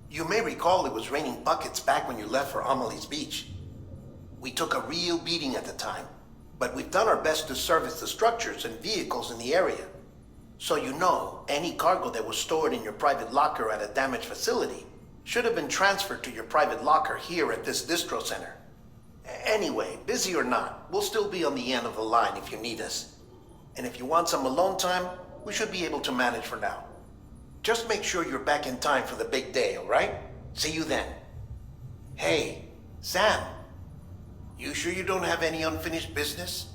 You may recall it was raining buckets back when you left for Amelie's Beach. We took a real beating at the time, but we've done our best to service the structures and vehicles in the area. So you know, any cargo that was stored in your private locker at a damaged facility should have been transferred to your private locker here at this distro center. Anyway, busy or not, we'll still be on the end of the line if you need us. And if you want some alone time, we should be able to manage for now. Just make sure you're back in time for the big day, all right? See you then. Hey, Sam, you sure you don't have any unfinished business?